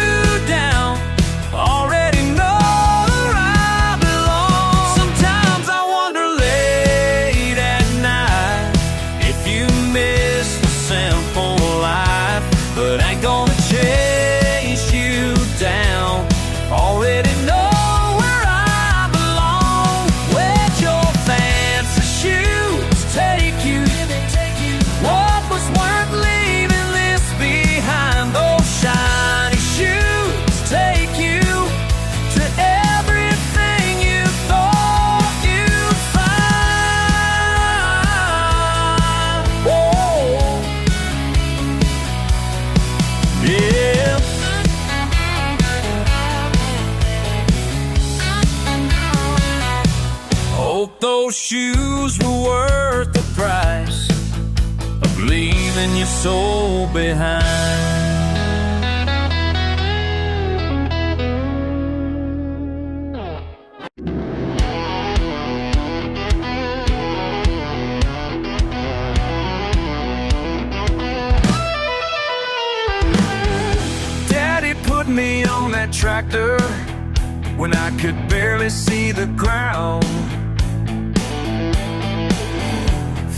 down, already know where I belong. Sometimes I wonder late at night if you miss the simple life. But I ain't gonna chase you down, already know where I belong. Where'd your fancy shoes take you? What was worth leaving this behind? Those shiny shoes take you to everything you thought you'd find. Whoa. Yeah. Hope those shoes were worth the price of leaving your soul behind. Put me on that tractor when I could barely see the ground.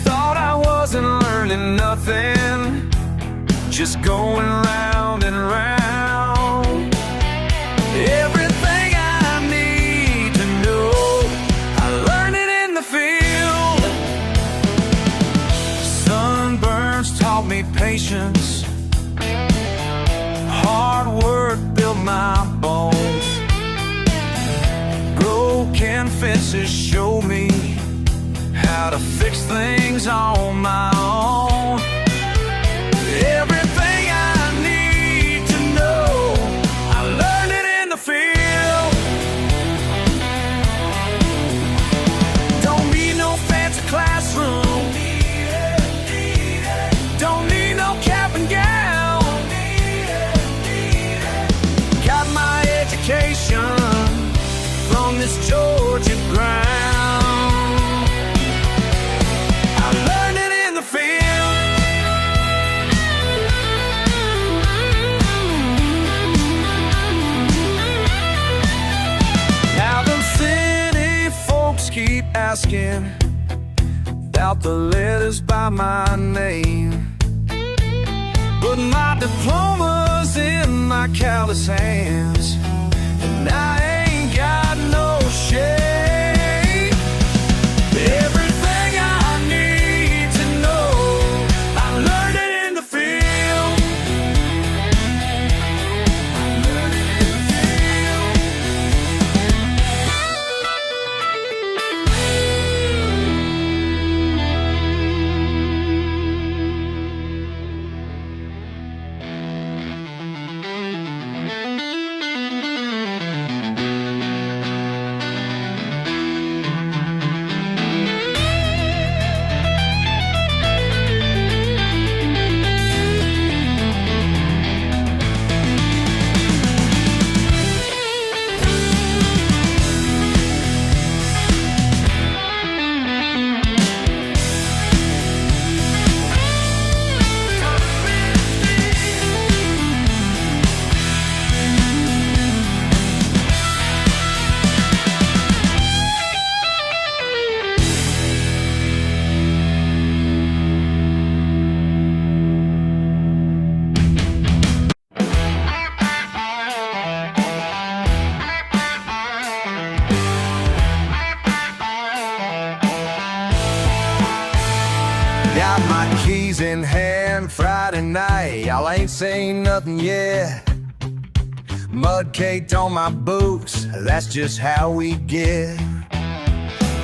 Thought I wasn't learning nothing, just going round and round. Everything I need to know, I learned it in the field. Sunburns taught me patience, hard work built my bones. Broken fences show me how to fix things on my own. Everything I need to know, I learned it in the field. Don't need no fancy classroom, don't need no cap and gown. Got my education from this Georgia ground. I learned it in the field. Now them city folks keep asking about the letters by my name, but my diploma's in my callous hands, and I ain't got no shame. Everything I need to know, I learned it in the field. I learned it in the field. Got my keys in hand Friday night, y'all ain't saying nothing yet. Mud caked on my boots, that's just how we get.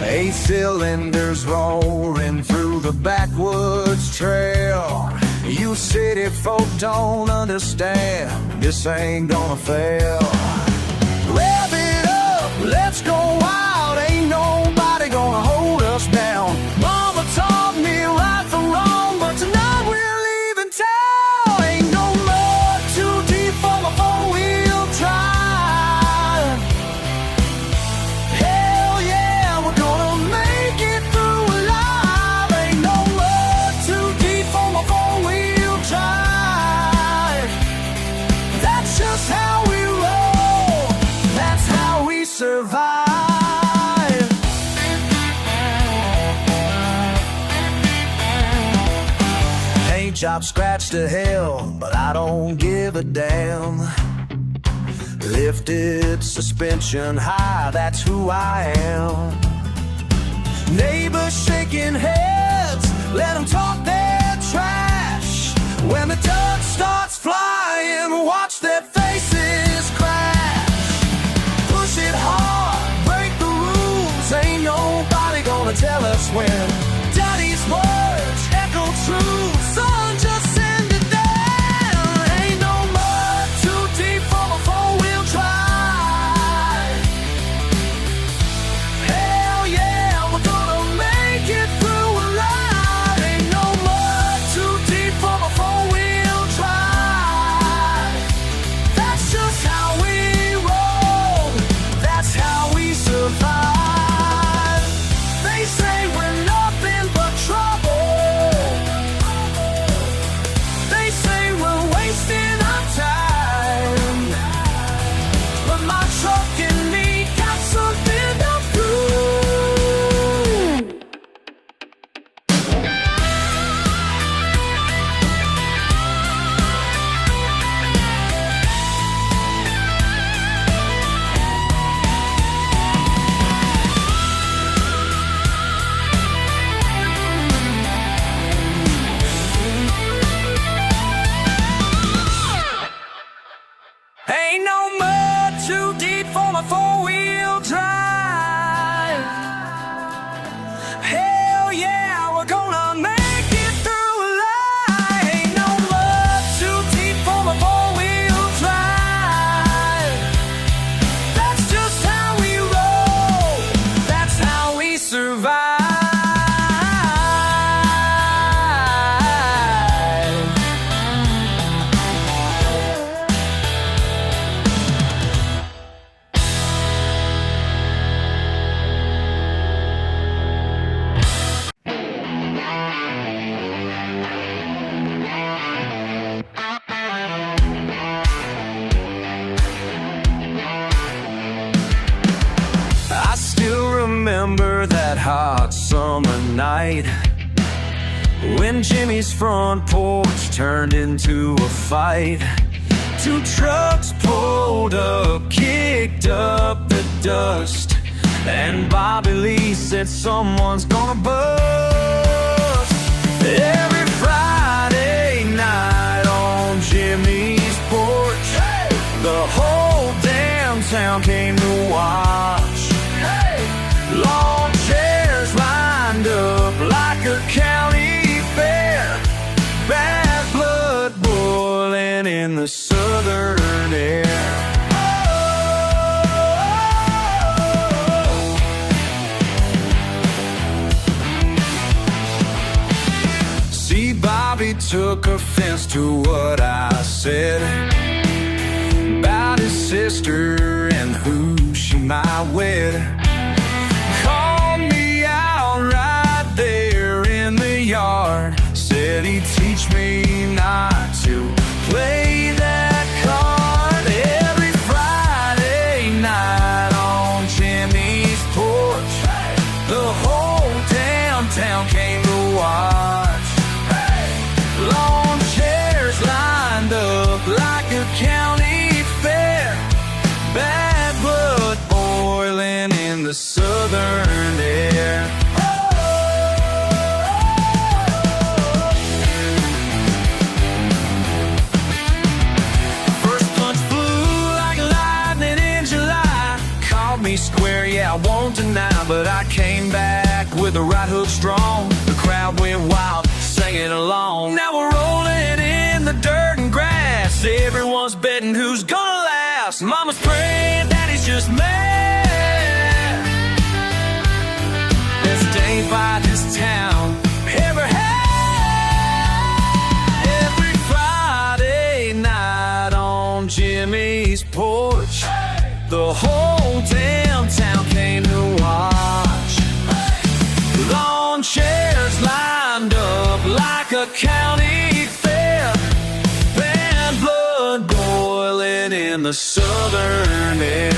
8 cylinders roaring through the backwoods trail. You city folk don't understand, this ain't gonna fail. Rev it up, let's go wild, ain't nobody gonna hold us down. Mama taught me right from wrong, but tonight we're leaving town. Ain't no mud too deep for my four-wheel drive. Hell yeah, we're gonna make it through alive. Ain't no mud too deep for my four-wheel drive. That's just how we roll, that's how we survive. Paint job scratched to hell, but I don't give a damn. Lifted suspension high, that's who I am. Neighbors shaking heads, let them talk their trash. When the dust starts flying, watch their faces crash. Push it hard, break the rules, ain't nobody gonna tell us when. Daddy's words echo true, son, just send it down. Ain't no mud too deep for a four-wheel drive. Hell yeah, we're gonna make it through alive. Ain't no mud too deep for a four-wheel drive. That's just how we roll, that's how we survive. They say we're nothing but trouble, hot summer night, when Jimmy's front porch turned into a fight. Two trucks pulled up, kicked up the dust, and Bobby Lee said someone's gonna bust. Every Friday night on Jimmy's porch, the whole damn town came to watch. Lawn chairs lined up like a county fair, bad blood boiling in the southern air. See, Bobby took offense to what I said about his sister and who she might wed. Called me out right there in the yard, said he'd teach me not to play that card. Every Friday night on Jimmy's porch, the whole damn town came to watch. Lawn chairs lined up like a county fair, bad blood boiling in the southern air. First punch flew like lightning in July. Caught me square, yeah, I won't deny, but I came back with the right hook strong. The crowd went wild, singing along. Now we're rolling in the dirt and grass, everyone's betting who's gonna last. Mama's praying Daddy's just mad. Best day by this town ever had. Every Friday night on Jimmy's porch, the whole damn town came to watch. Lawn chairs lined up like a county fair, bad blood boiling in the southern air.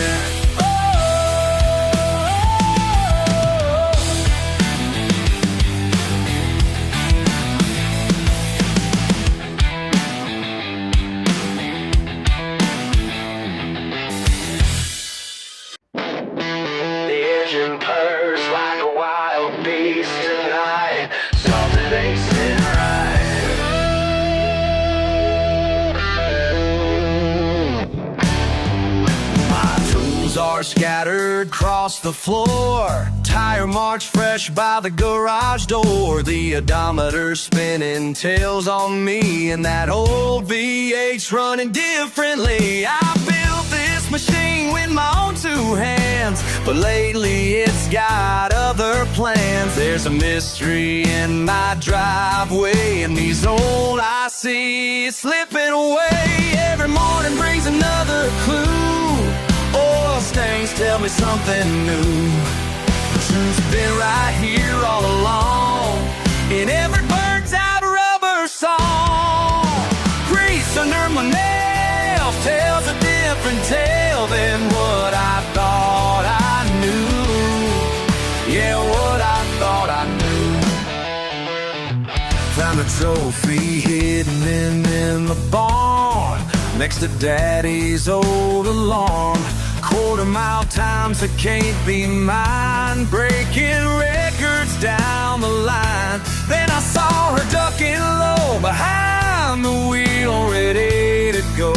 The engine purrs like a wild beast tonight, something ain't sitting right. My tools are scattered across the floor, tire marks fresh by the garage door. The odometer spinning tails on me, and that old V8's running differently. I built this machine with my own two hands, but lately it's got other plans. There's a mystery in my driveway, and these old ICs slipping away. Every morning brings another clue. Oil stains tell me something new. The truth's been right here all along, in every burnt out rubber song. Grease under my nails tells a different tale than what I thought I knew. Yeah, what I thought I knew. Found a trophy hidden in the barn, next to Daddy's old alarm. Quarter-mile times that can't be mine, breaking records down the line. Then I saw her ducking low behind the wheel, ready to go.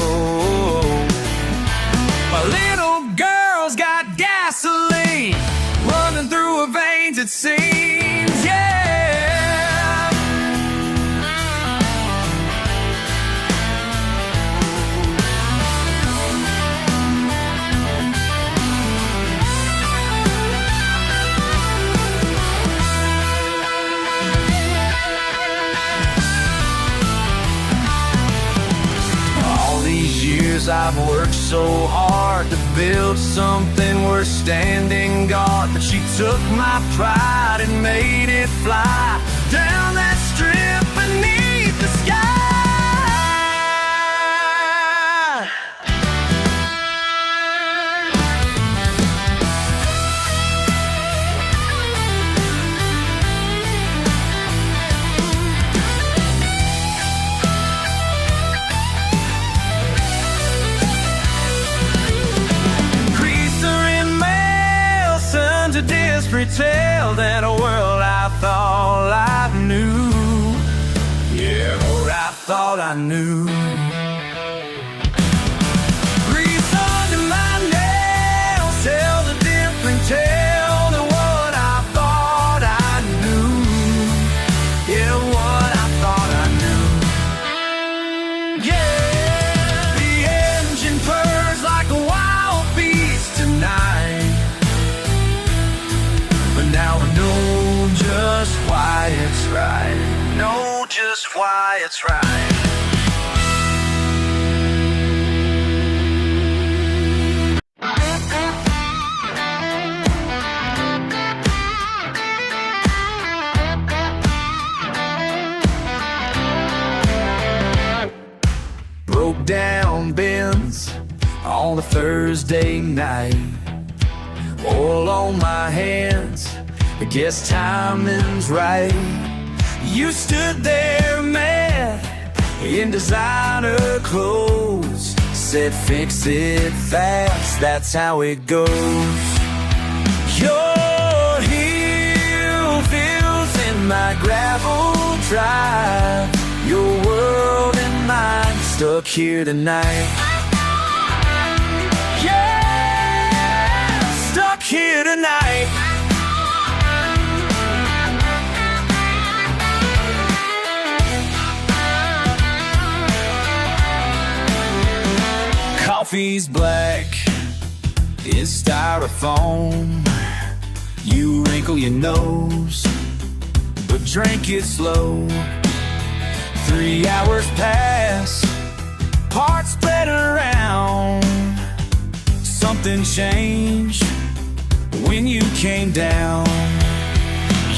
My little girl's got gasoline running through her veins, it seems, yeah. I've worked so hard to build something worth standing guard, but she took my pride and made it fly down that strip beneath the sky. tale than a world I thought I knew. Yeah, or I thought I knew. Grease under my nails tells a different tale than what I thought I knew. Yeah, what I thought I knew. Yeah, the engine purrs like a wild beast tonight, but now I know just why it's right. Know just why it's right. Broke down Benz on a Thursday night, oil on my hands, I guess timing's right. You stood there mad in designer clothes, said fix it fast, that's how it goes. Your heel feels in my gravel drive, your world and mine stuck here tonight. Yeah, stuck here tonight. Coffee's black, it's styrofoam. You wrinkle your nose, but drink it slow. 3 hours pass, parts spread around. Something changed when you came down.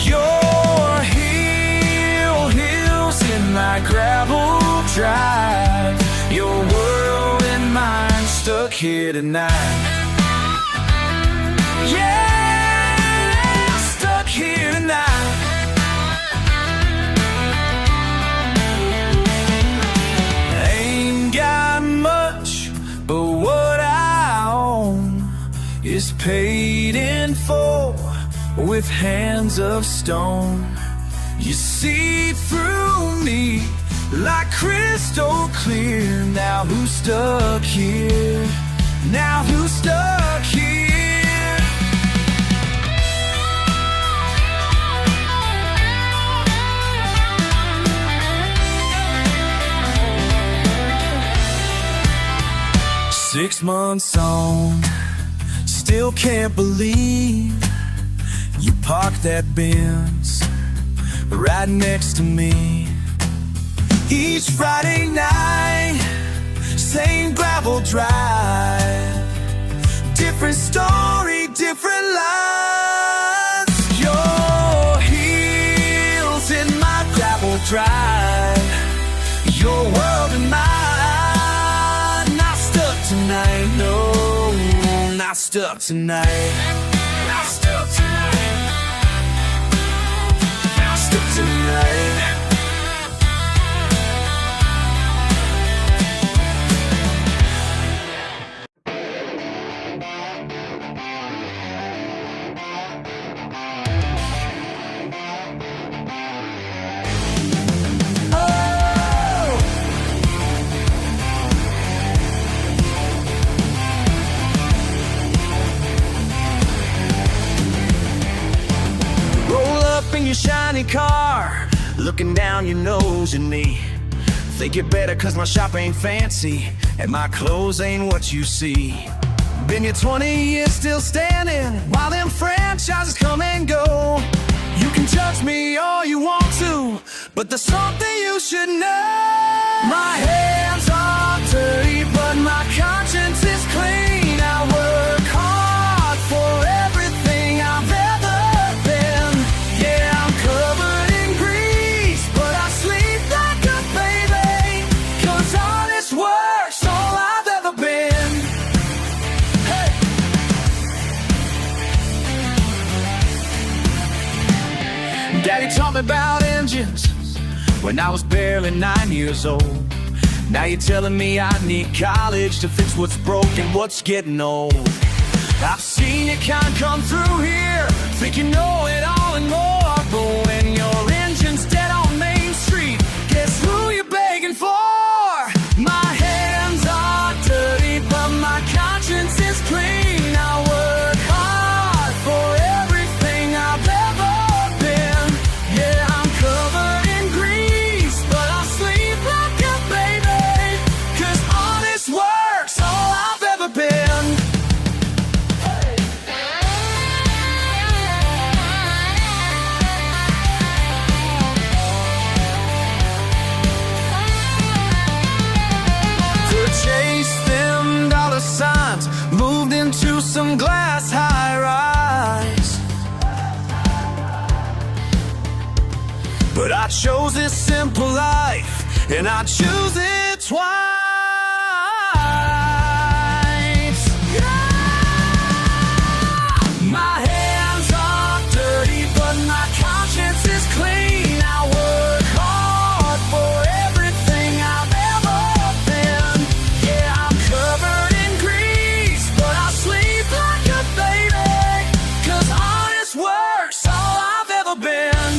Your heels in my gravel drive, your world and mine stuck here tonight. Yeah, stuck here tonight. Ain't got much, but what I own is paid in full with hands of stone. You see through me like crystal clear. Now who's stuck here? Now who's stuck here? 6 months on, still can't believe you parked that Benz right next to me. Each Friday night, same gravel drive, different story, different lines. Your heels in my gravel drive, your world and mine. Not stuck tonight, no, not stuck tonight. Not stuck tonight. Not stuck tonight. In your shiny car, looking down your nose at me. Think it better cause my shop ain't fancy and my clothes ain't what you see. Been here 20 years still standing while them franchises come and go. You can judge me all you want to, but there's something you should know. My hands are dirty, but my conscience is clean. I work hard for everything I've ever been. Yeah, I'm covered in grease, but I sleep like a baby, cause honest work's all I've ever been. Hey! Daddy taught me about engines when I was barely 9 years old. Now you're telling me I need college to fix what's broken, what's getting old. I've seen your kind come through here, Think you know it all and more, but when your engine's dead on Main Street, guess who you're begging for? My hands are dirty, but my conscience is clean. I work hard for everything I've ever been. Yeah, I'm covered in grease, but I sleep like a baby, 'cause honest work's all I've ever been. Chase them dollar signs, moved into some glass high-rise. But I chose this simple life, and I choose it twice. Yeah! My hands are dirty, but my conscience is clean. I work hard for everything I've ever been. Yeah, I'm covered in grease, but I sleep like a baby, 'cause honest work's all I've ever been.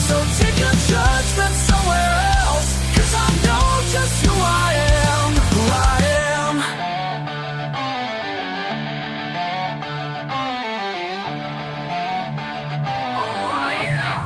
So take your judgment somewhere else, 'cause I know just who I am, who I am. Who I am.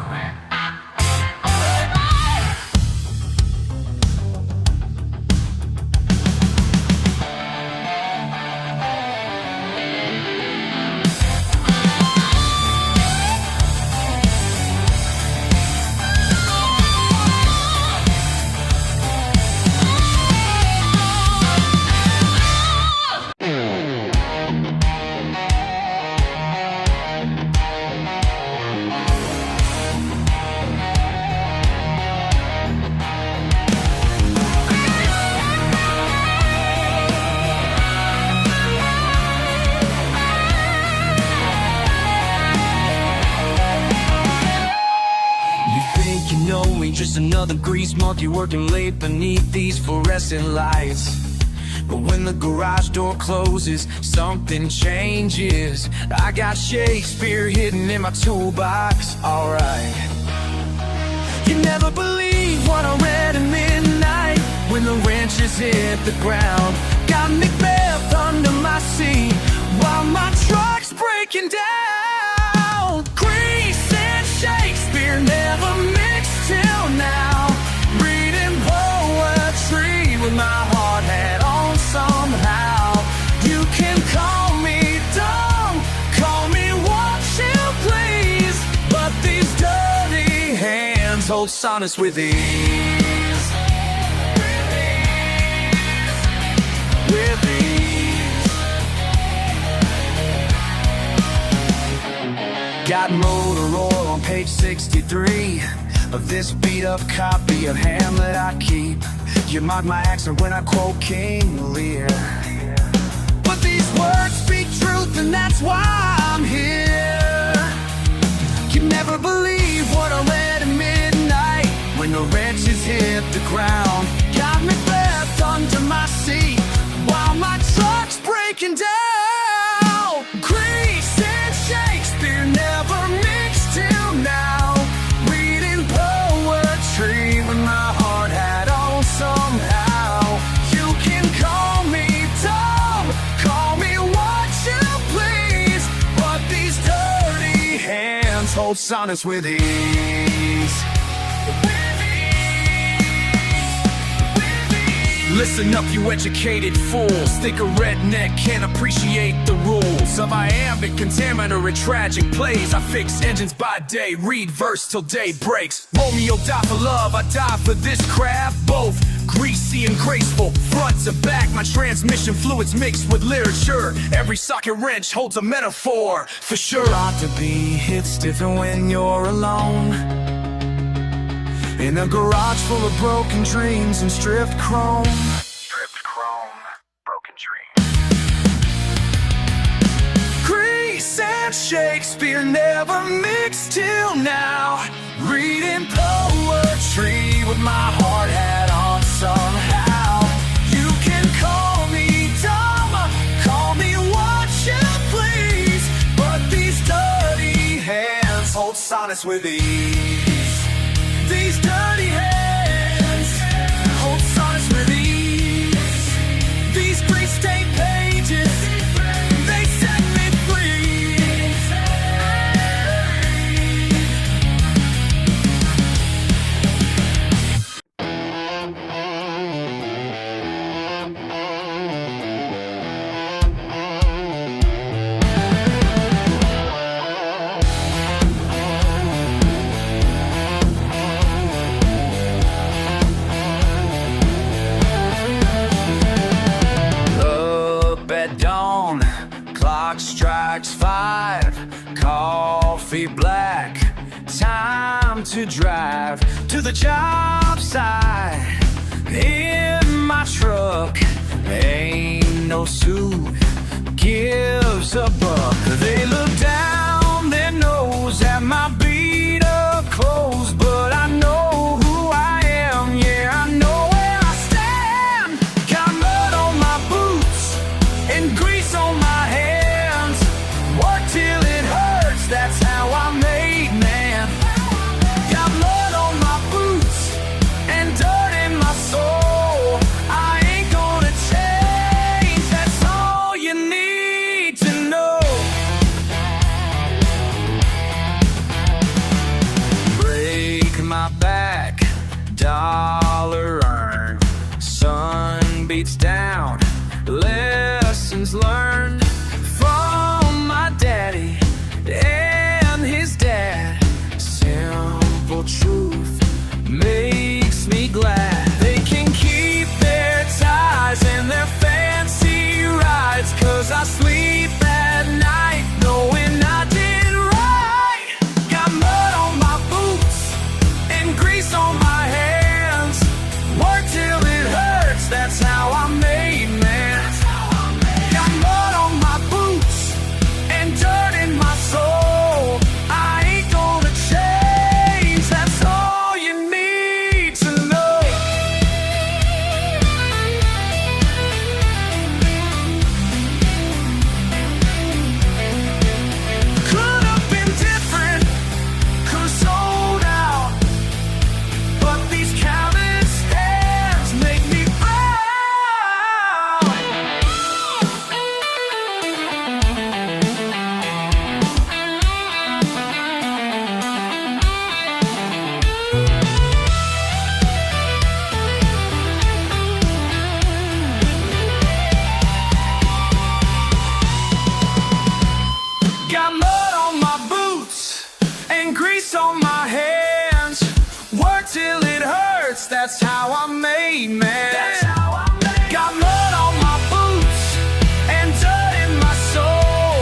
You know me, just another grease monkey working late beneath these fluorescent lights. But when the garage door closes, something changes. I got Shakespeare hidden in my toolbox, alright. You never believe what I read at midnight, when the wrenches hit the ground. Got Macbeth under my seat, while my truck's breaking down. Grease and Shakespeare never mixed till now. Reading poetry with my hard hat on somehow. You can call me dumb, call me what you please, but these dirty hands hold sonnets with ease. With ease. Got motor oil on page 63 of this beat-up copy of Hamlet I keep. You mark my accent when I quote King Lear. But these words speak truth, and that's why I'm here. You never believe what I read at midnight, when the wrenches hit the ground. Got me left under my seat, while my truck's breaking down. Grease and Shakespeare never mixed till now. Reading poetry with my hard hat on somehow. You can call me dumb, call me what you please, but these dirty hands hold sonnets with ease. Listen up, you educated fools. Think a redneck can't appreciate the rules of iambic contaminator and tragic plays. I fix engines by day, read verse till day breaks. Romeo died for love, I die for this craft. Both greasy and graceful, front to back. My transmission fluids mixed with literature. Every socket wrench holds a metaphor, for sure. Ought to be hit stiff and when you're alone, in a garage full of broken dreams and stripped chrome. Stripped chrome, broken dreams. Grease and Shakespeare never mixed till now. Reading poetry with my hard hat on somehow. You can call me dumb, call me what you please, but these sonnets with ease. These dirty hands hold sonnets with ease. These grease-stained pages, they set me free. At dawn, clock strikes 5, coffee black, time to drive to the job site. In my truck, ain't no suit, gives a buck. They look down their nose at my beat up clothes, but I know who I am, yeah, I know where I stand. Got mud on my boots and grease on my hands. Work till it hurts, that's how I'm made, man. Got blood on my boots and dirt in my soul. I ain't gonna change, that's all you need to know. Break my back, dollar earned. Sun beats down, lessons learned from my daddy and his dad. Simple truth makes me glad. They can keep their ties and their fancy rides, 'cause I sleep at night knowing I did right. Got mud on my boots and grease on my hands. Work till it hurts, that's how I'm made, man. Got mud on my boots and dirt in my soul. I ain't gonna change, that's all you need to know. Could have been different, could have sold out, but these callous hands make me proud. Got mud on my boots and grease on my hands. Work till it hurts, that's how I'm made, man. That's how I'm made. Got mud on my boots and dirt in my soul.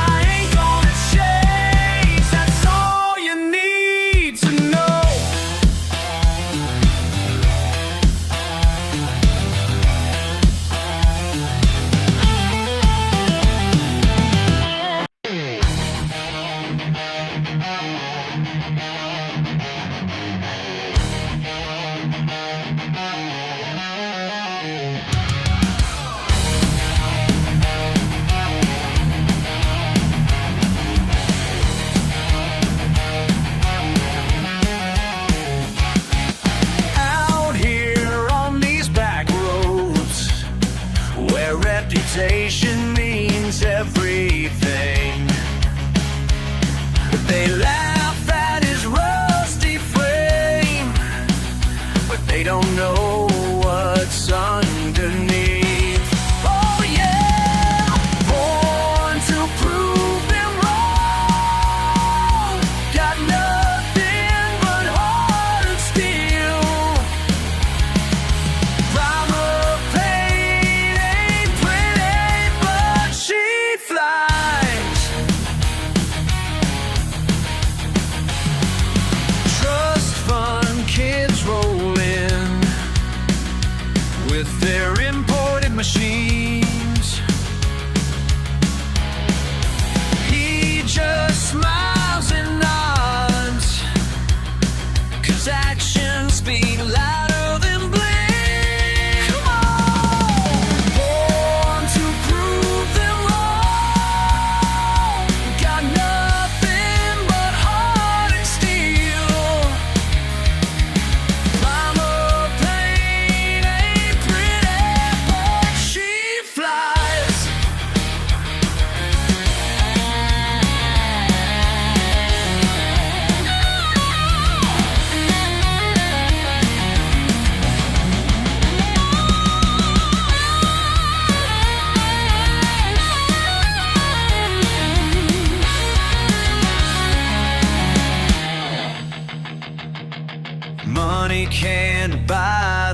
I ain't gonna change, that's all you need to know.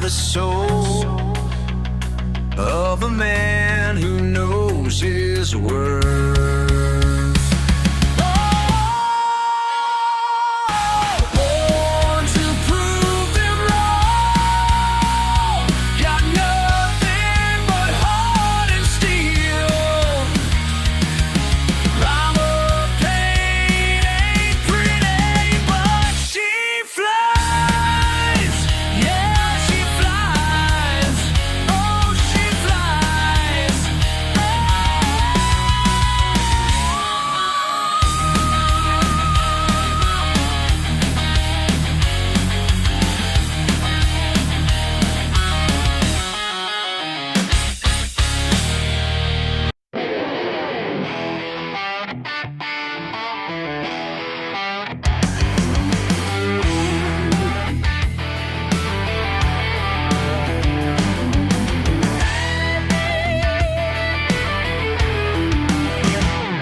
the soul of a man who knows his worth.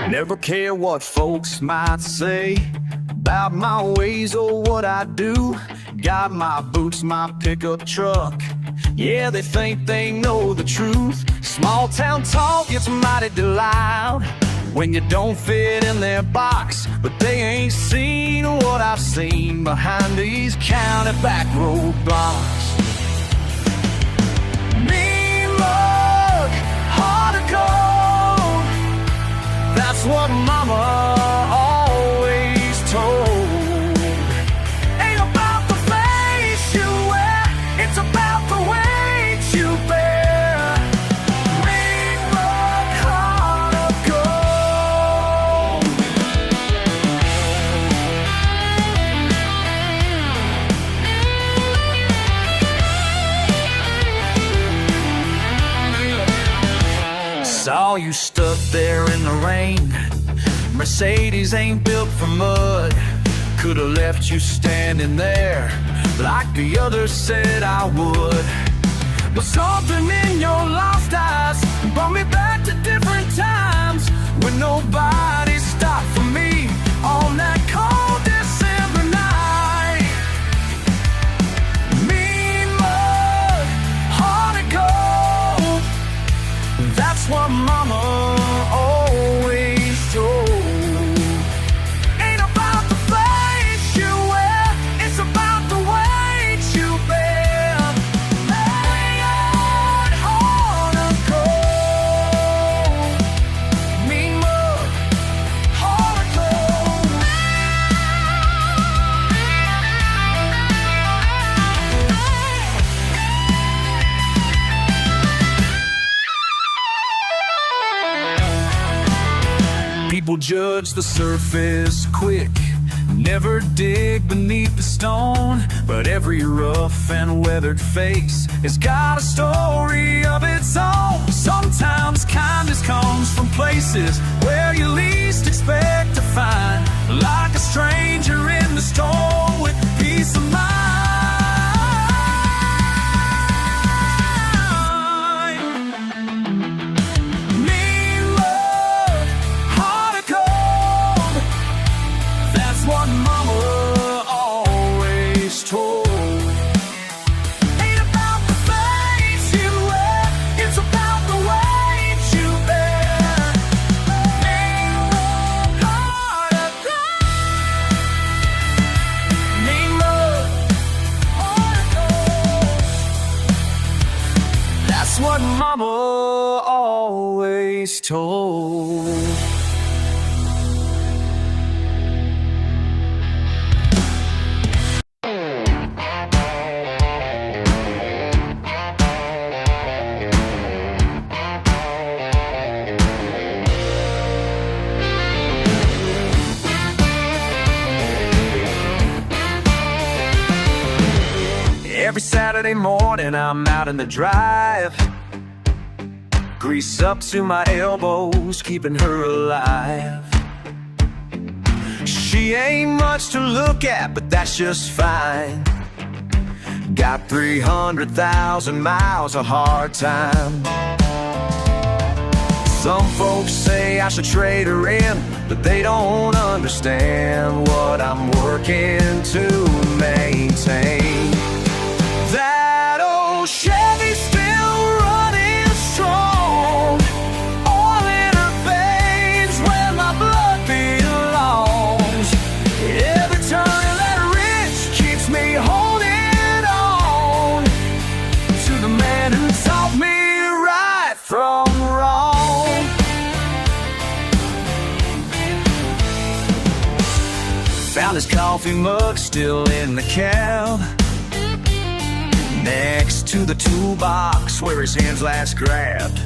Never care what folks might say about my ways or what I do. Got my boots, my pickup truck. Yeah, they think they know the truth. Small town talk gets mighty loud when you don't fit in their box. But they ain't seen what I've seen behind these county back road blocks. Mean mug, heart of gold, that's what mama always told. Ain't about the face you wear, it's about the weight you bear. Mean mug, heart of gold. Saw you stuck there in the rain. Mercedes ain't built for mud. Could've left you standing there like the others said I would. But something in your lost eyes brought me back to different times when nobody stopped for me on that cold December night. Mean mud, heart of gold, that's what mama always told. Ain't about the face you wear, it's about the weight you bear. Mean heart of gold. Mean mud, heart of gold. People judge the surface quick, never dig beneath the stone. But every rough and weathered face has got a story of its own. Sometimes kindness comes from places where you least expect to find, like a stranger in the storm with peace of mind. Mean love, heart of gold, that's what mama always told. Ain't about the face you wear, it's about the weight you bear. Mean love, heart of gold. Mean love, heart of gold, that's what mama always told. Every Saturday morning I'm out in the drive, grease up to my elbows, keeping her alive. She ain't much to look at, but that's just fine. Got 300,000 miles of hard time. Some folks say I should trade her in, but they don't understand what I'm working to maintain. That old old Chevy still running strong. Oil in her veins where my blood belongs. Every turn of that wrench keeps me holding on to the man who taught me right from wrong. Found his coffee mug still in the cab, next to the toolbox where his hands last grabbed.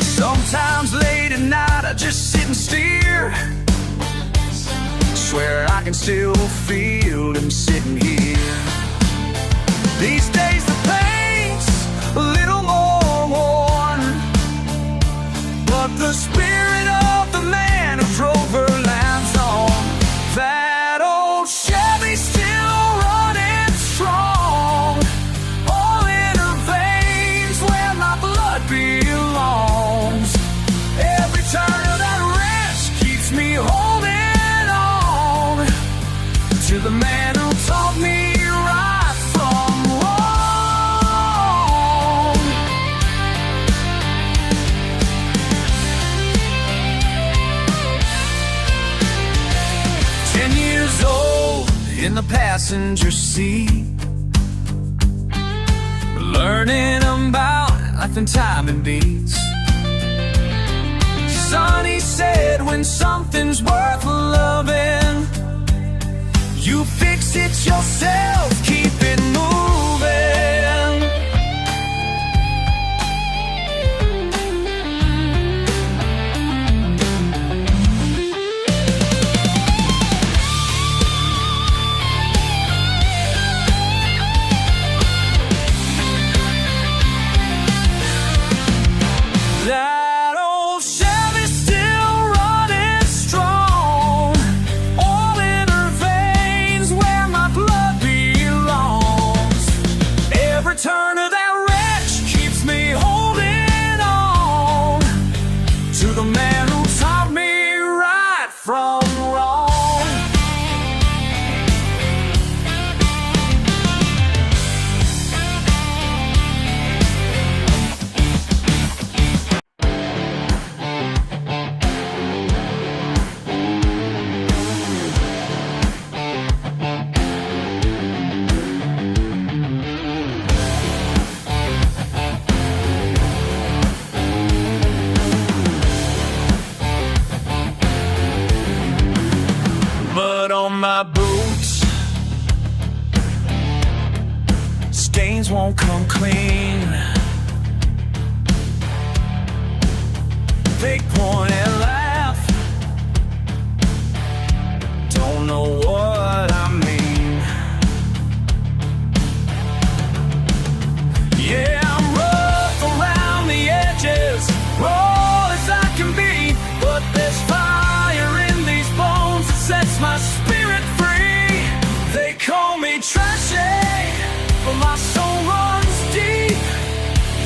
Sometimes late at night I just sit and steer. Swear I can still feel him sitting here. These days the paint's a little more worn, but the spirit of the man who drove her lives on. That old Chevy still running strong. All in her veins where my blood belongs. Every turn of that wrench keeps me holding on to the man who taught me right from wrong. 10 years old in the passenger seat, learning about life and time and beats. Son, he said, when something's worth loving, you fix it yourself, keep it moving. That old Chevy's still running strong. Oil in her veins where my blood belongs. Every turn of that wrench keeps me holding on to the man who taught me right from wrong. Mud on my boots, stains won't come clean. They point and laugh, don't know what I mean. Yeah, I'm rough around the edges, raw as I can be, but there's fire in these bones that sets my spirit free. They call me trashy, but my soul runs deep.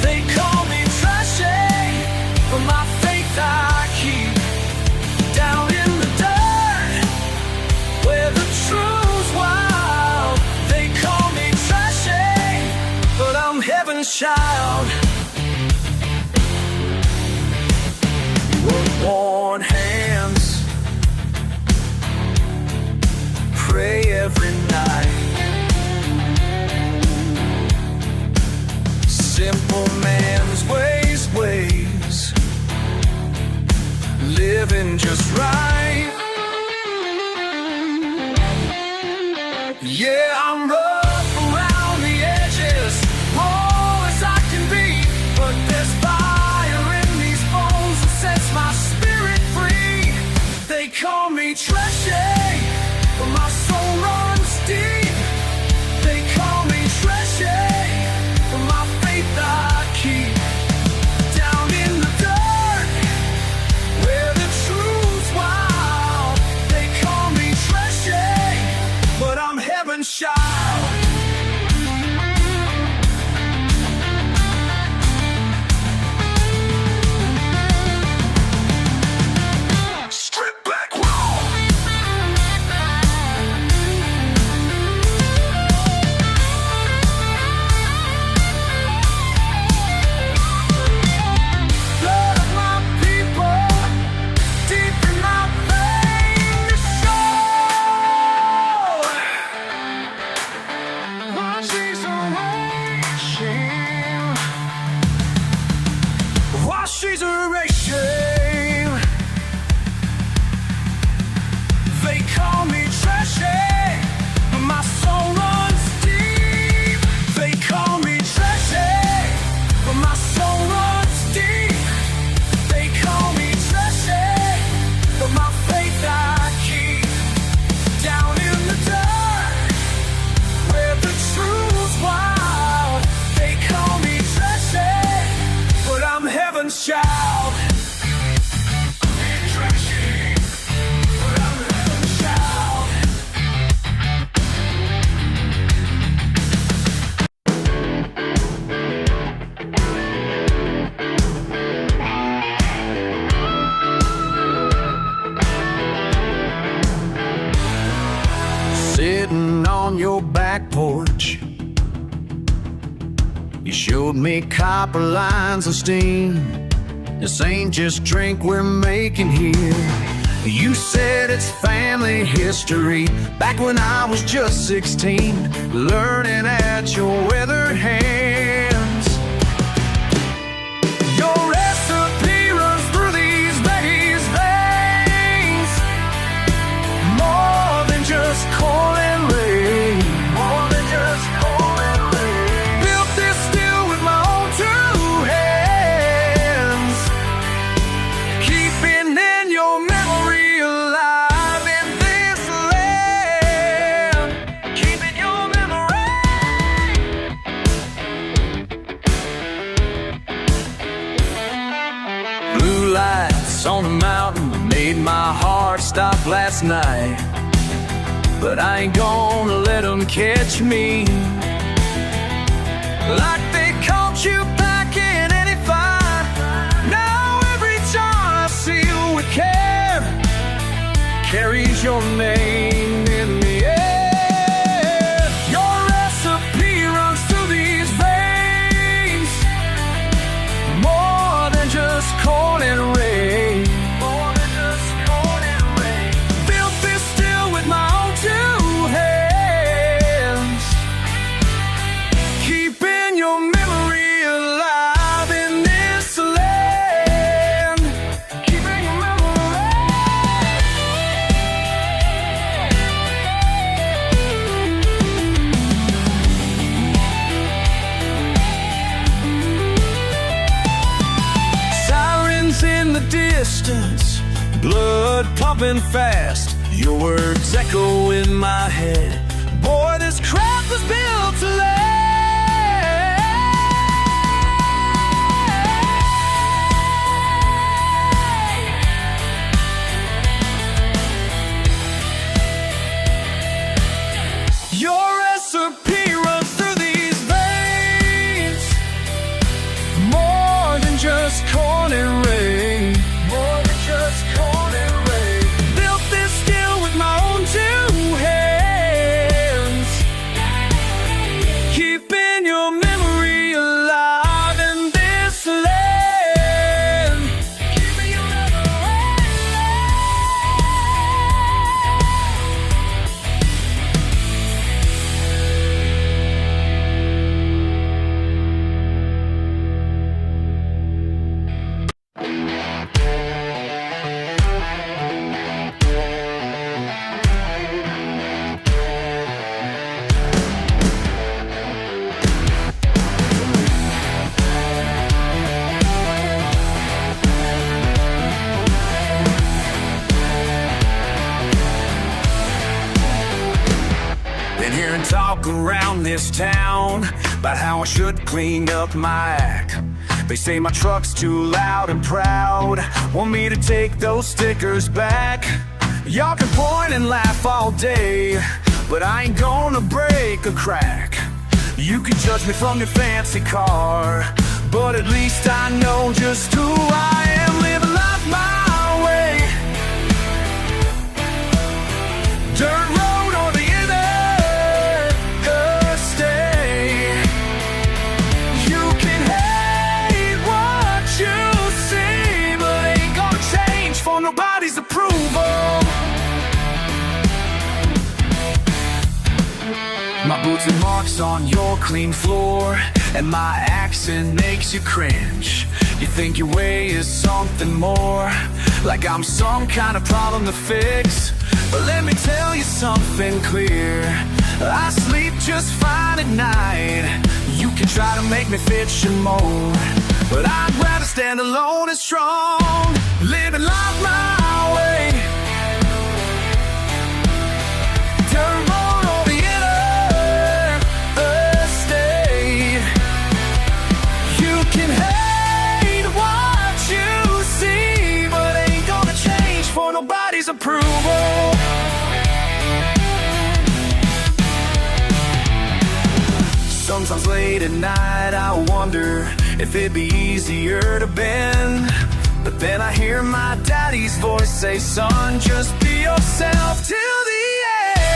They call me trashy, but my faith I keep. Down in the dirt, where the truth's wild. They call me trashy, but I'm heaven's child. Worn hands, pray every night. Simple man's ways, living just right. Yeah, I'm rough around the edges, raw as I can be, but there's fire in these bones that sets my spirit free. They call me trashy, but my soul runs deep. They call me trashy, but my faith I keep. Down in the dirt, where the truth's wild. You showed me copper lines of steam. This ain't just drink we're making here. You said it's family history. Back when I was just 16, learning at your weathered hands. Your recipe runs through these veins. More than just corn and rain. More than just corn and rain. Built this still with my own two hands. Keeping in your memory alive in this land. Keeping your memory. Blue lights on the mountain made my heart stop last night. But I ain't gonna let them catch me like they caught you back in '85. Now every time I see you with care, carries your name in the air. Your recipe runs through these veins. More than just corn and rain. More than just corn and rain. Built this still with my own two hands. Keeping your memory alive in this land. Keeping your memory. Sirens in the distance, blood pumping fast. Your words echo in my head. Boy, this craft was built to last. Your recipe runs through these veins. More than just corn and rain. More than just corn and rain. Built this still with my own two hands. Keeping your memory alive in this land. Keeping your memory Been hearing talk around this town about how I should clean up my act. They say my truck's too loud and proud, want me to take those stickers back. Y'all can point and laugh all day, but I ain't gonna break a crack. You can judge me from your fancy car, but at least I know just who I am. Living life my way. Dirt road or the interstate. You can hate what you see, but ain't gonna change for nobody's approval. My boots and marks on your clean floor, and my accent makes you cringe. You think your way is something more, like I'm some kind of problem to fix. But let me tell you something clear, I sleep just fine at night. You can try to make me fit your mold, but I'd rather stand alone and strong. Living life my way. Dirt road or the interstate. You can hate what you see, but ain't gonna change for nobody's approval. Sometimes late at night I wonder if it'd be easier to bend, but then I hear my daddy's voice say, son, just be yourself till the end.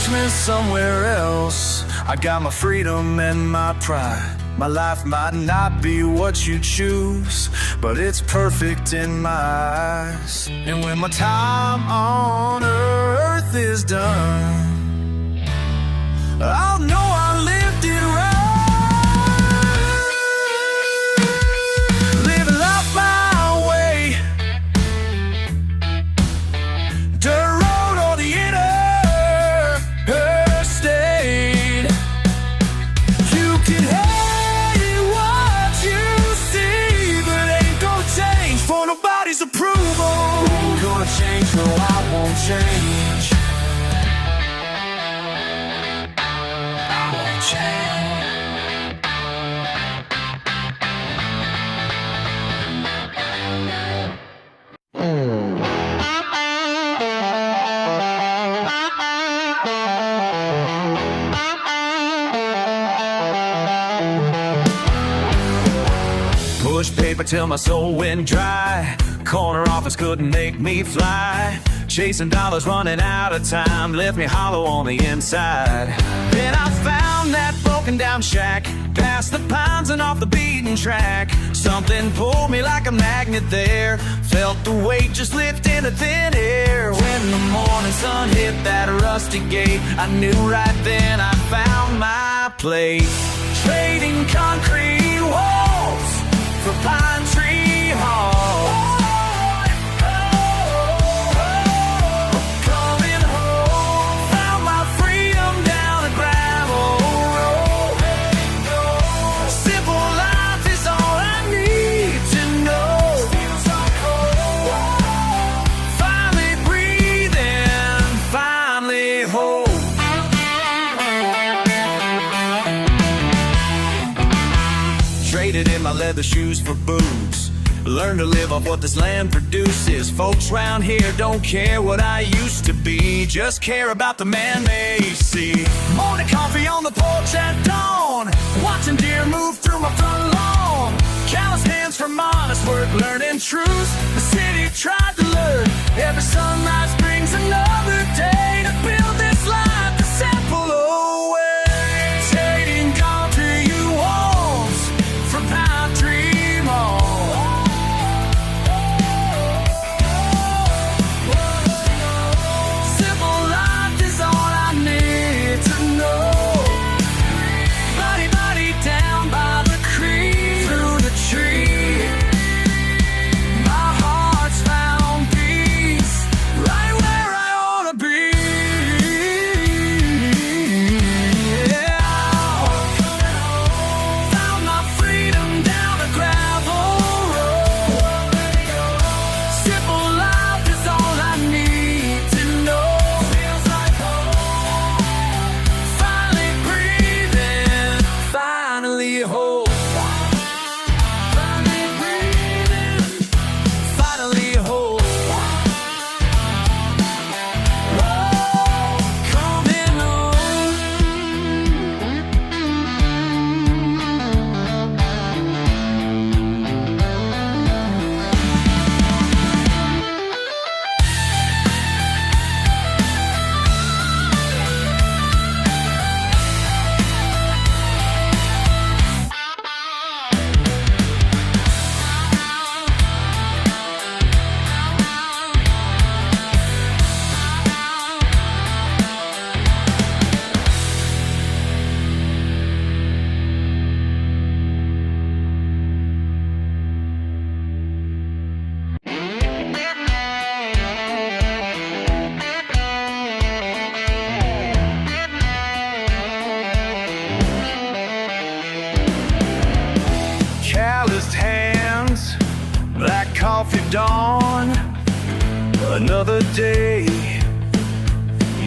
judgment somewhere else. I got my freedom and my pride. My life might not be what you choose, but it's perfect in my eyes. And when my time on earth is done, I'll know I lived it right. Living life my way, dirt road or the interstate. You can hate what you see, but ain't gonna change for nobody's approval. Ain't gonna change, no, I won't change. I won't change. Push paper till my soul went dry. Corner office couldn't make me fly. Chasing dollars, running out of time, left me hollow on the inside. Then I found that broken down shack, past the pines and off the beaten track. Something pulled me like a magnet there. Felt the weight just lift into thin air. When the morning sun hit that rusty gate, I knew right then I found my place. Trading concrete walls for pine tree halls. Coming home, found my freedom down a gravel road. Simple life is all I need to know. Finally breathing, finally whole. Traded in my leather shoes for boots. Learn to live off what this land produces. Folks round here don't care what I used to be, just care about the man they see. Morning coffee on the porch at dawn, watching deer move through my front lawn. Callous hands from honest work, learning truths the city tried to learn. Every sunrise brings another day to build this life the simple way. Trading concrete walls for pine tree malls. Simple life is all I need to know. Body, body down by the creek, through the tree. My heart's found peace, right where I ought to be. Yeah. Found my freedom down a gravel road. Simple life is all I need to know. Feels like home. Finally breathing, finally whole. Finally breathing, finally whole. Coming home. Calloused hands, black coffee dawn. Another day,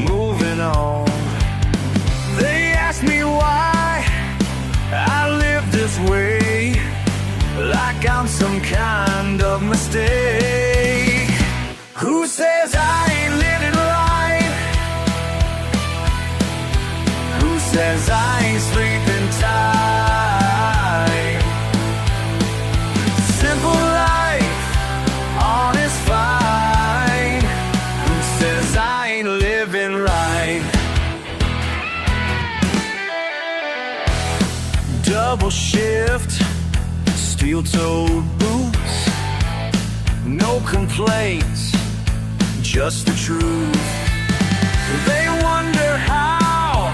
moving on. They ask me why I live this way, like I'm some kind of mistake. Who says I ain't living right? Who says I ain't sleeping tight? Simple life, honest fight. Who says I ain't living right? double shift, steel-toed boots, no complaints, just the truth. They wonder how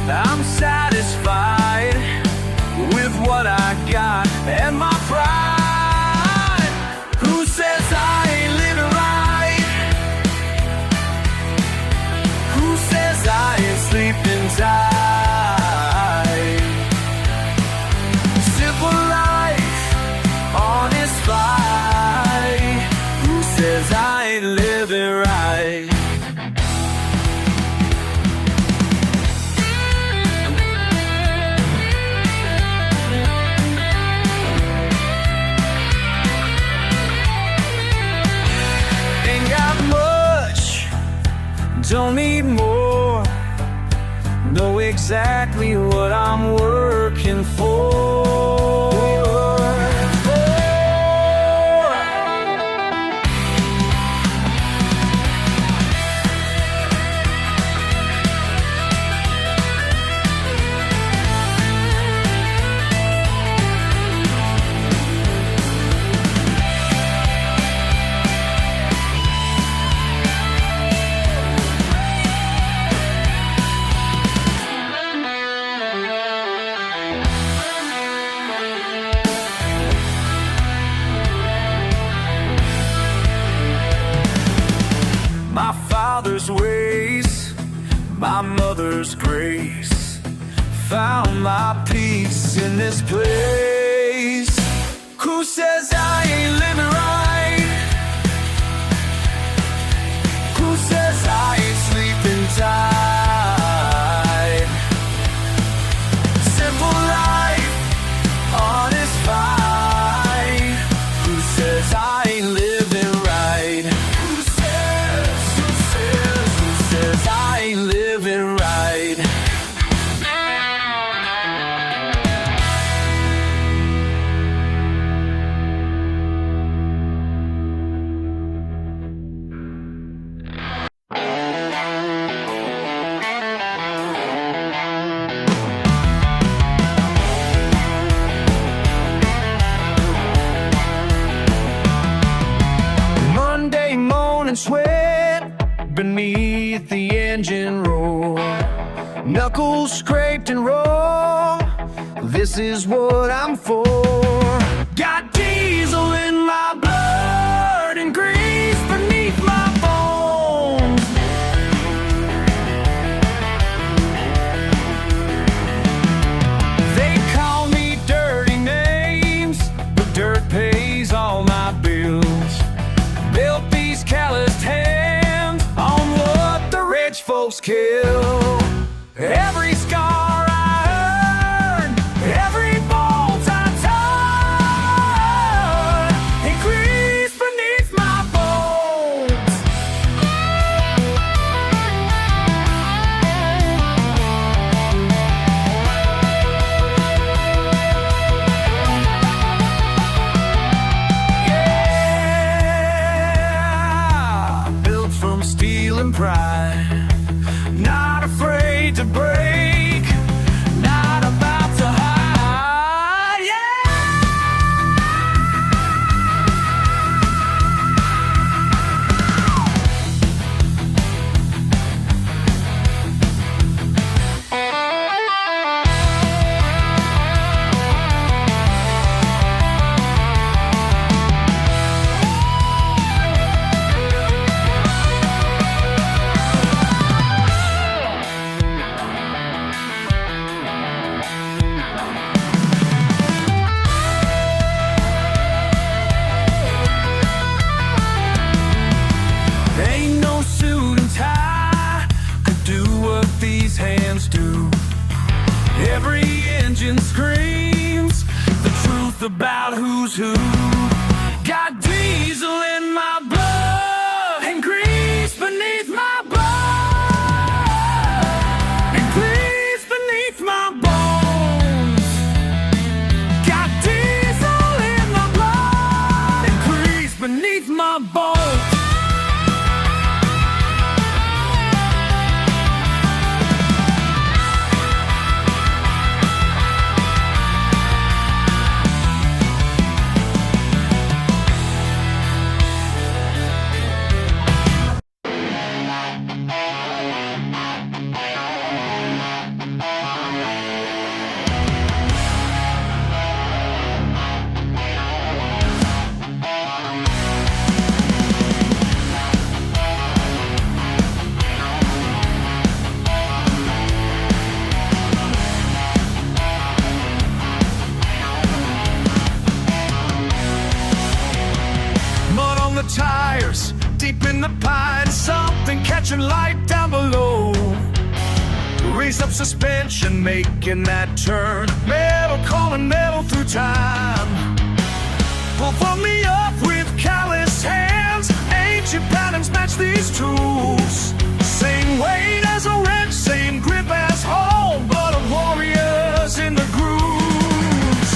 I'm satisfied with what I got and my pride. Who says I ain't living right? Who says I ain't sleeping tight? Simple life, honest fight. Who says I ain't living right? Don't need more, know exactly what I'm working for. My father's ways, my mother's grace, found my peace in this place. Who says I ain't living right? Who says I ain't sleeping tight? Simple life, honest fight. Who says I ain't living right? I ain't living right. Monday morning sweat beneath the engine roar, knuckles scraped and raw. This is what I'm for. Got diesel in my blood and grease beneath my bones. They call me dirty names, but dirt pays all my bills. Built these calloused hands on what the rich folks kill. Every scar I earn, every bolt I turn, increase beneath my bones. Yeah, built from steel and pride, not afraid to break, not about to hide, yeah. Ain't no suit and tie could do what these hands do. Every engine screams the truth about who's who. Got diesel in my blood and grease beneath my blood, and grease beneath my bones. Got diesel in my blood and grease beneath my bones. spin the pine, something catching light down below. Raise up suspension, making that turn. Metal calling metal through time. Pull me up with callous hands. Ancient patterns match these tools. Same weight as a wrench, same grip as home, but a warrior's in the grooves.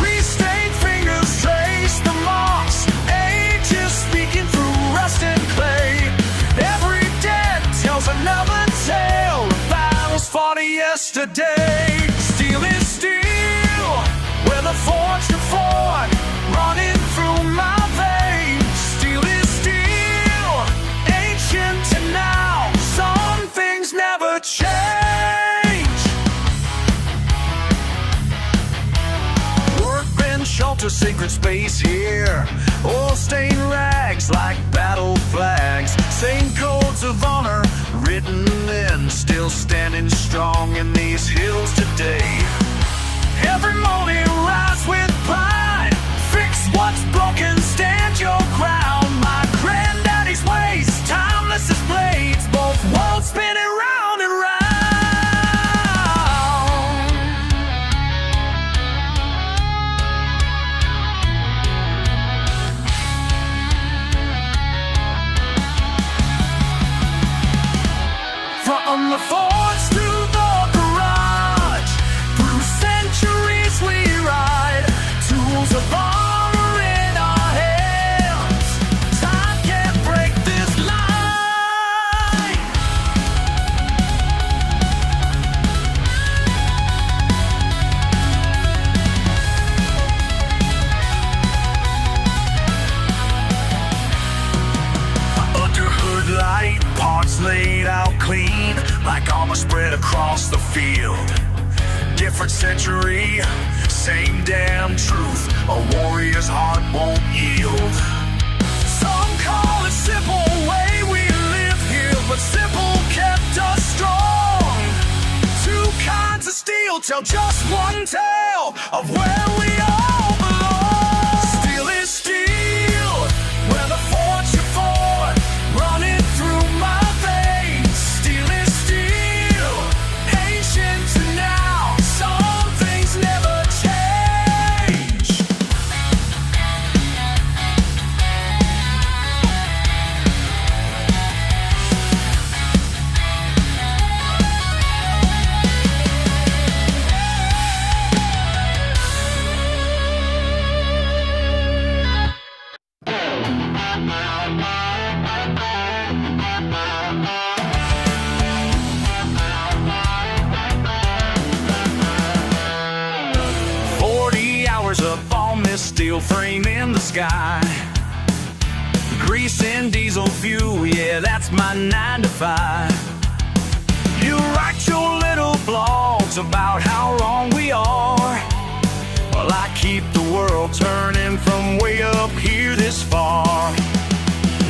Restained fingers trace the marks, ages speaking through rust and clay. Every dead tells another tale of battles fought yesterday. Steel is steel, where the forged are fought, running through my veins. Steel is steel, ancient and now. Some things never change. Workbench, shelter, sacred space here. Oil stained rags like battle flags. Same codes of honor written in, still standing strong in these hills today. Every morning rise with pride. Fix what's broken, stand your ground. My granddaddy's ways, timeless as blades, both worlds spinning round and round. From the forge to the garage, through centuries we ride. Tools of honor in our hands. Time can't break this line. Under hood light, parts laid out clean, like armor spread across the field. Different century, same damn truth. A warrior's heart won't yield. Some call it simple way we live here, but simple kept us strong. Two kinds of steel tell just one tale of where we all belong. Steel is steel, where the forged are fought, running through my veins. Steel is steel, ancient to now. Some things never change. Up on this steel frame in the sky, grease and diesel fuel, yeah, that's my 9 to 5. You write your little blogs about how wrong we are. Well, I keep the world turning from way up here this far.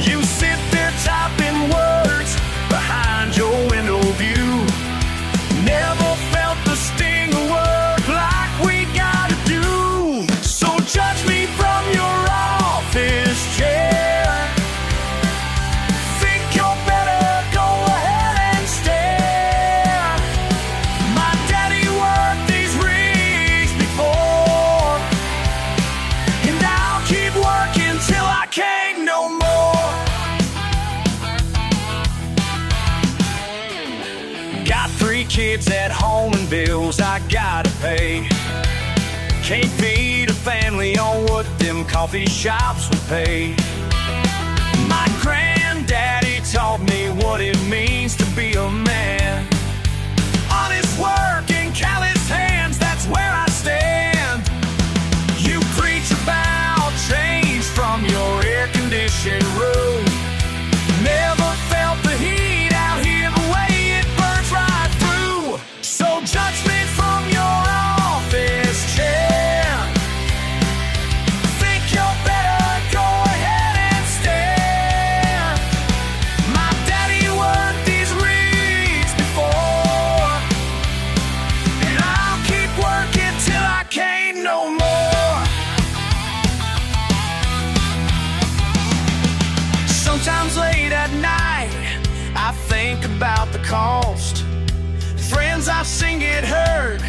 You sit there typing words behind your window view. Never felt the sting of work like we gotta do. So judge me from your office chair. Think you're better, go ahead and stare. My daddy worked these rigs before, and I'll keep working till I can't no more. Got 3 kids at home and bills I gotta pay. Can't feed a family on what them coffee shops would pay. My granddaddy taught me what it means to be a man. Honest work and callous hands, that's where I stand. You preach about change from your air-conditioned room. Never felt the heat out here the way it burns right through. So judge me from your office chair. cost, friends I've seen get hurt,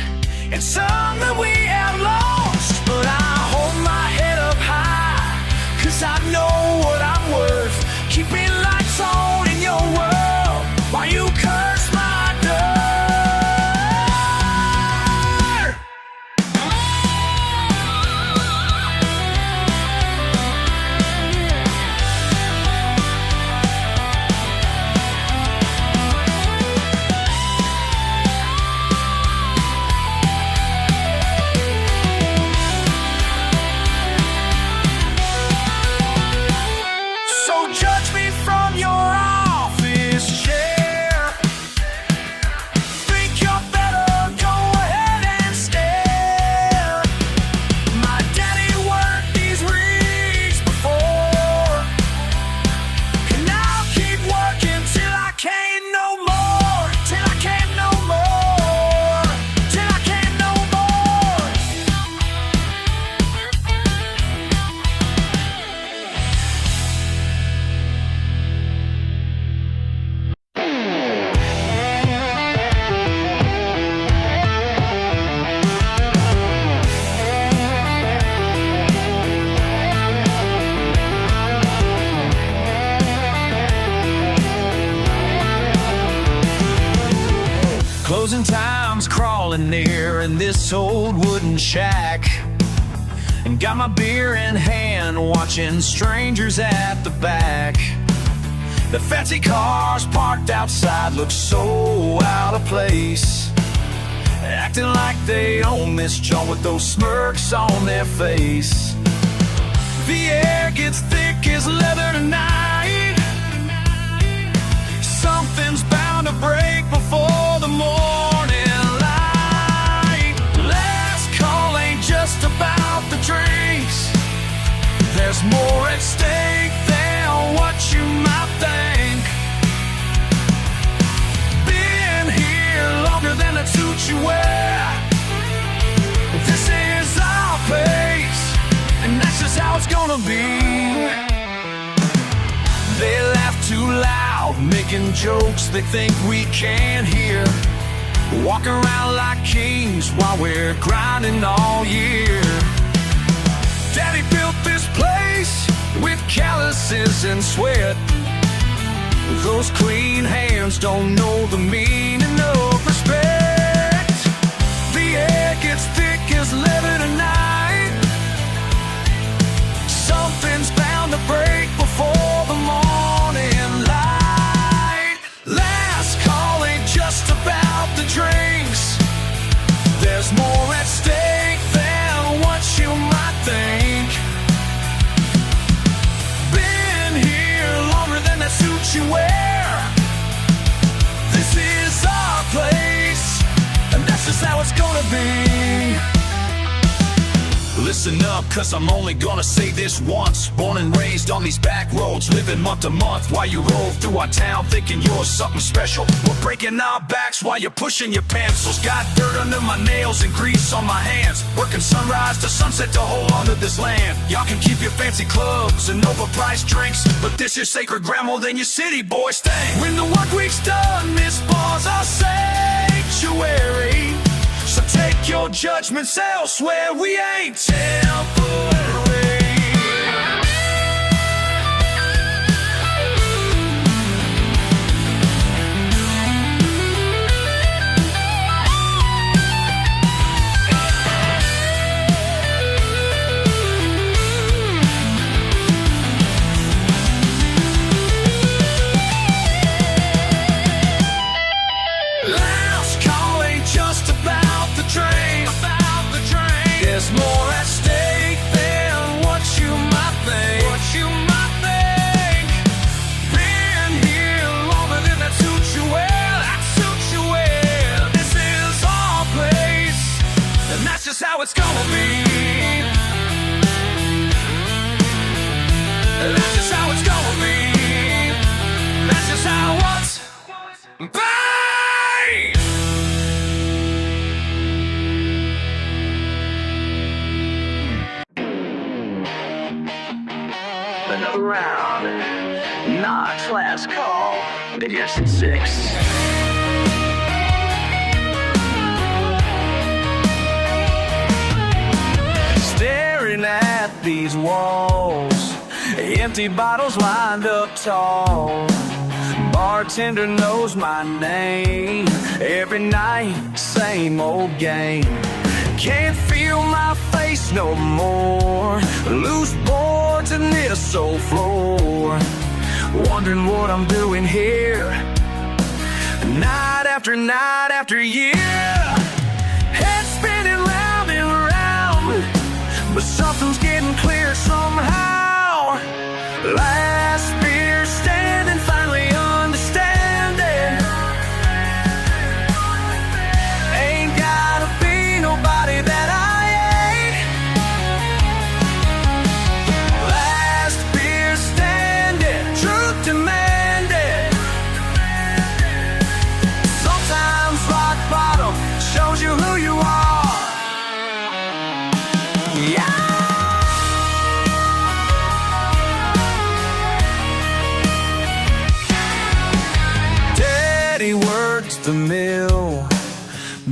and some that we have lost. But I hold my head up high, 'cause I know what I'm worth. Keeping lights on in your world while you curse my dirt. Closing time's crawling near in this old wooden shack, and got my beer in hand, watching strangers at the back. The fancy cars parked outside look so out of place, acting like they own this joint with those smirks on their face. The air gets thick as leather tonight. Something's bound to break before the morning light. Last call ain't just about the drinks. There's more at stake than what you might think. Been here longer than the suit you wear. This is our place, and that's just how it's gonna be. They laugh too loud, making jokes they think we can't hear. Walk around like kings while we're grinding all year. Daddy built this place with calluses and sweat. Those clean hands don't know the meaning of respect. The air gets thick as leather tonight. Something's bound to break before the morning light. Last call ain't just about the drinks. There's more at stake than what you might think. Been here longer than that suit you wear. This is our place, and that's just how it's gonna be. Listen up, 'cause I'm only gonna say this once. Born and raised on these back roads, living month to month while you roll through our town thinking you're something special. We're breaking our backs while you're pushing your pencils. Got dirt under my nails and grease on my hands, working sunrise to sunset to hold on to this land. Y'all can keep your fancy clubs and overpriced drinks, but this is sacred ground more than your city boys think. When the work week's done, this bar's our sanctuary. So take your judgments elsewhere, we ain't temporary. There's more at stake than what you might think. Been here longer than that suit you wear. This is our place, and that's just how it's gonna be. That's just how it's gonna be. That's just how what's bang! Another round. Knox last call. Maybe I said 6. empty bottles lined up tall. Bartender knows my name. Every night, same old game. Can't feel my face no more. Loose boards and a soul floor. Wondering what I'm doing here, night after year. Head spinning round and round, but something's getting clear somehow. Last beer standing, finally understanding. Ain't gotta be nobody that I ain't. Last beer standing, truth demanding. Sometimes rock bottom shows you who you are. Yeah. Daddy works the mill,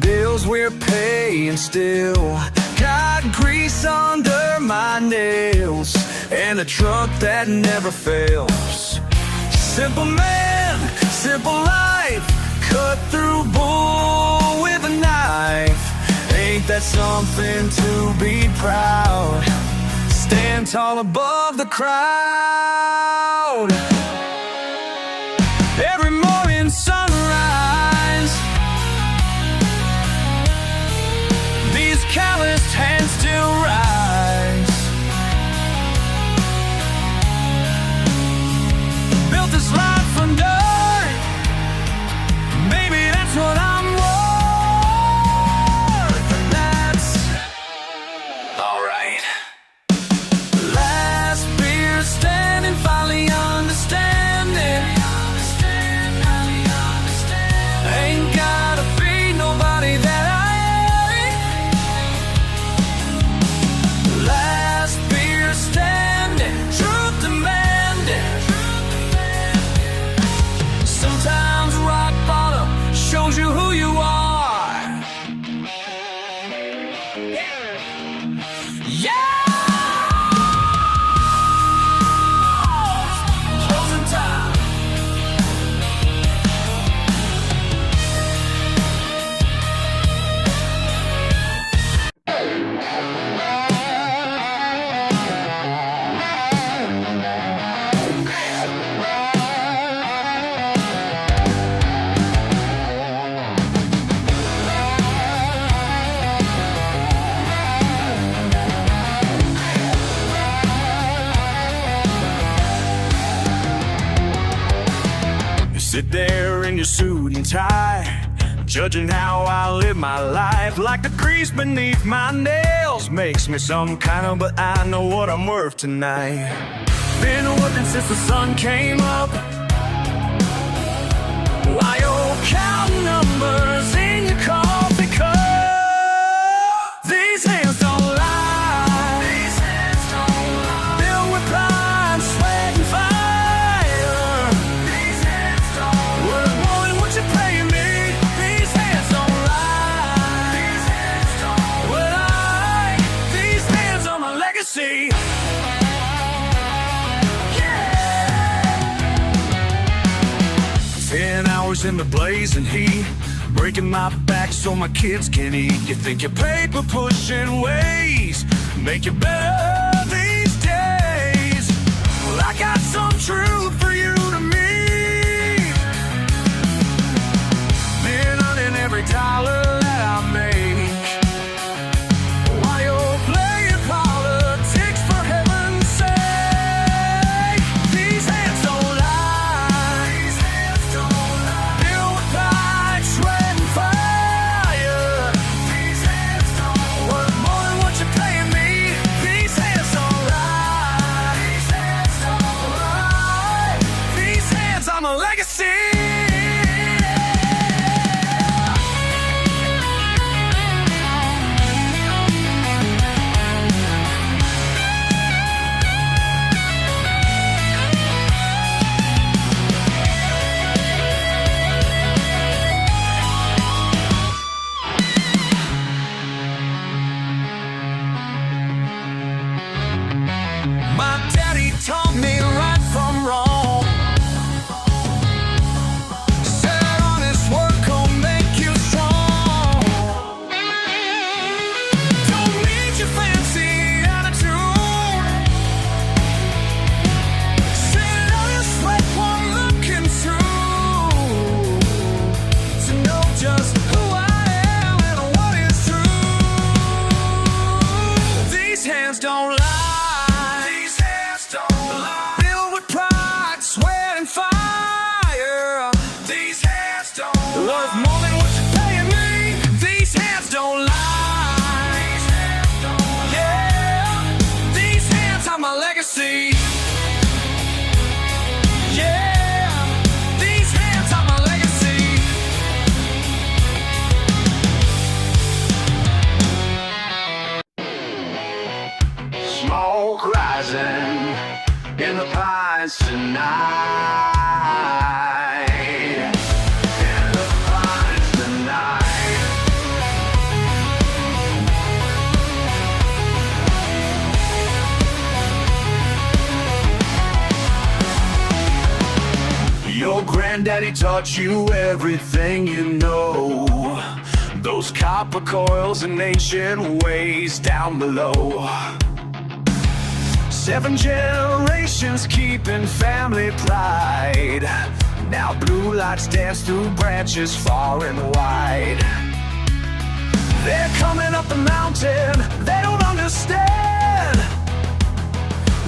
bills we're paying still. Got grease under my nails, and a truck that never fails. Simple man, simple life, cut through bull with a knife. Ain't that something to be proud? Stand tall above the crowd. Every morning sunrise, these calloused hands still rise. Built this life from dirt, maybe that's what I'm worth, and that's alright. Last beer standing, finally understanding. Ain't gotta be nobody that I ain't. Last beer standing, truth demanding. Sometimes rock bottom shows you who you are. Yeah! Closing time. You sit there in your suit and tie, judging how I live my life. Like the grease beneath my nails makes me some kind of, but I know what I'm worth tonight. Been working since the sun came up, while you're counting numbers in your coffee cup. These hands don't lie. These hands don't lie. Filled with pride, sweat, and fire. These hands don't lie. Worth more than what you're paying me. These hands don't lie. These hands don't lie. These hands are my legacy. Yeah. 10 hours in the blazing heat, breaking my back so my kids can eat. You think your paper pushing ways make you better these days? Well, I got some truth for you to meet. Been earning every dollar that I make, while you're playing politics, for heaven's sake. These hands don't lie. These hands don't lie. Filled with pride, sweat, and fire. These hands don't worth more than what you're paying me. These hands don't lie. These hands don't lie. These hands are my legacy. pines tonight. In the pines tonight. Your granddaddy taught you everything you know. Those copper coils and ancient ways down below. 7 generations keeping family pride. Now blue lights dance through branches far and wide. They're coming up the mountain, they don't understand.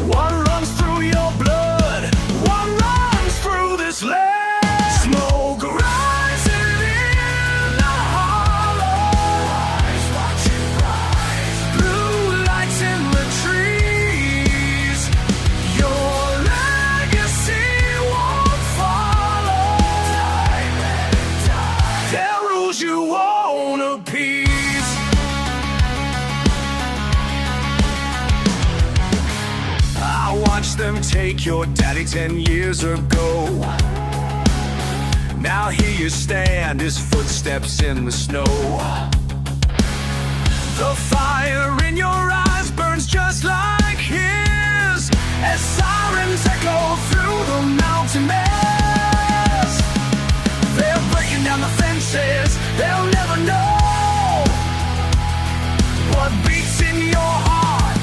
One runs through your blood, one runs through this land. Smoke rising in the hollows, watch it rise. Blue lights in the trees, your legacy won't follow. Die, let it die. There rules you won't appease. I watched them take your daddy 10 years ago. Now here you stand, his footsteps in the snow. The fire in your eyes burns just like his, as sirens echo through the mountain mass. They're breaking down the fences, they'll never know what beats in your heart,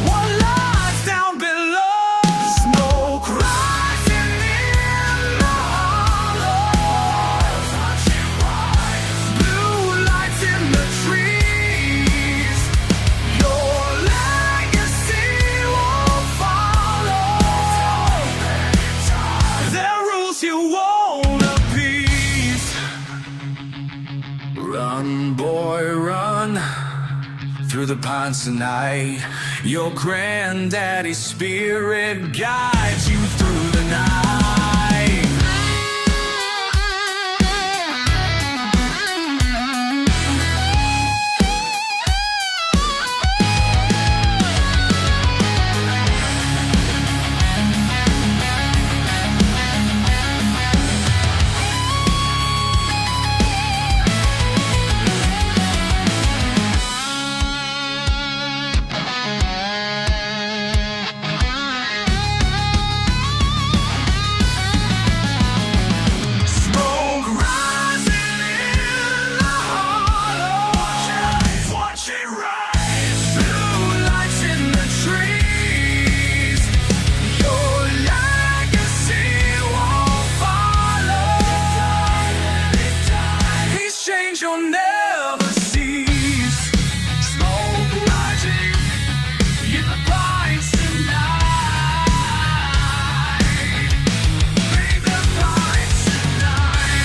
what lies down below. Smoke rising in the hollows, watch it rise. Blue lights in the trees, your legacy won't follow. There rules you won't appease. Run, boy, run through the pines tonight. Your granddaddy's spirit guides you through the night. Smoke rising in the hollows, watch it rise. Blue lights in the trees, your legacy won't follow. These chains you'll never cease. Smoke rising in the pines tonight. Breathe the pines tonight.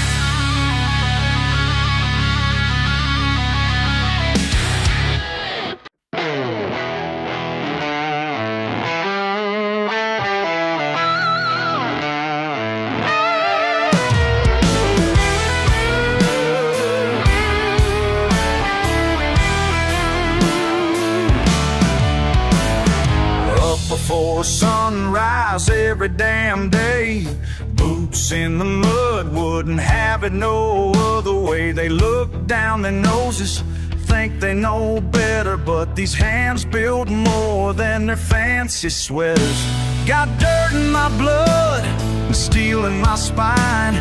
Up before sunrise every damn day. Boots in the mud, wouldn't have it no other way. They look down their noses, think they know better, but these hands build more than their fancy sweaters. Got dirt in my blood and steel in my spine.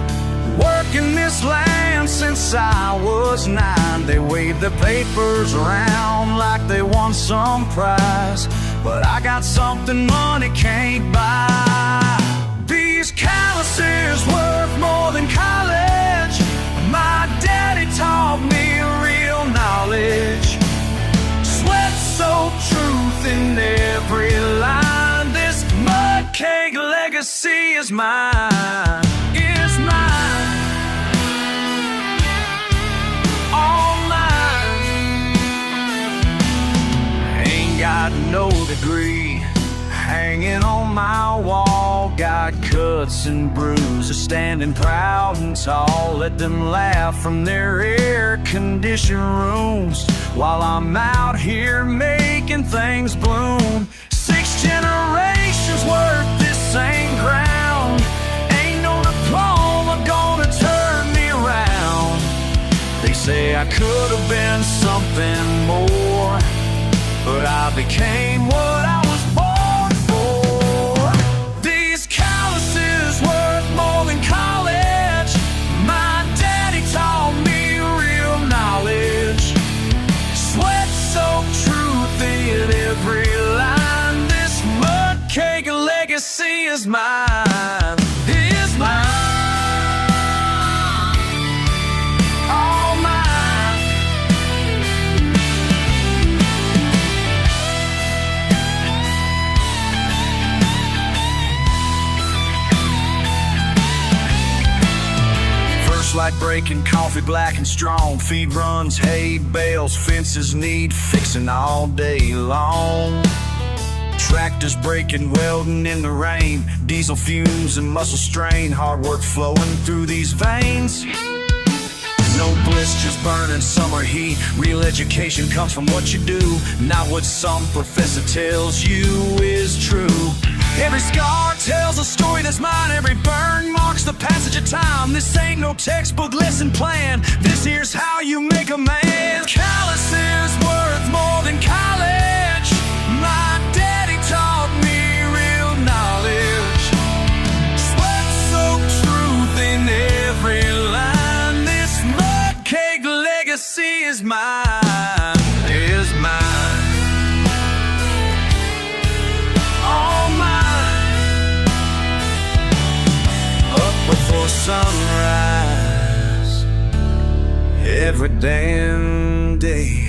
Working this land since I was 9. They wave their papers around like they won some prize, but I got something money can't buy. These calluses worth more than college. My daddy taught me real knowledge. Sweat soaked truth in every line. This mud cake legacy is mine. Is mine. All mine. Ain't got no degree hanging on my wall. Got cuts and bruises, standing proud and tall. Let them laugh from their air-conditioned rooms while I'm out here making things bloom. 6 generations worth this same ground. could have been something more, but I became what I was born for. These calluses worth more than college. My daddy taught me real knowledge. Sweat-soaked truth in every line. This mud cake legacy is mine. Is mine. Like breaking, coffee black and strong. Feed runs, hay bales, fences need fixing all day long. Tractors breaking, welding in the rain. Diesel fumes and muscle strain. Hard work flowing through these veins. No blisters burning summer heat. Real education comes from what you do, not what some professor tells you is true. Every scar tells a story that's mine. Every burn marks the passage of time. This ain't no textbook lesson plan. This here's how you make a man. Calluses worth more than college. My daddy taught me real knowledge. Sweat-soaked truth in every line. This mud cake legacy is mine. Is mine. Before sunrise, every damn day.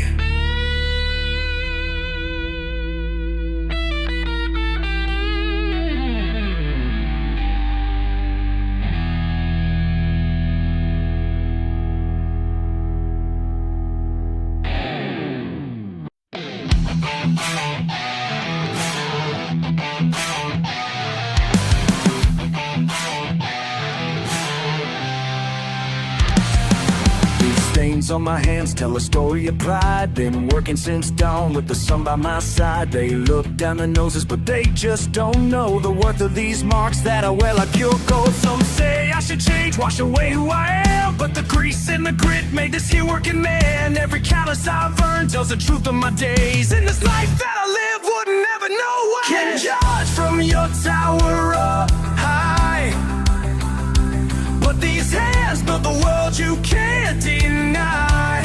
Stains on my hands tell a story of pride. Been working since dawn with the sun by my side. They look down their noses, but they just don't know the worth of these marks that I wear like pure gold. Some say I should change, wash away who I am, but the grease and the grit made this here working man. Every callus I've earned tells the truth of my days. In this life that I live, wouldn't ever know why. Can judge from your tower up high, but these hands built the world you can't deny.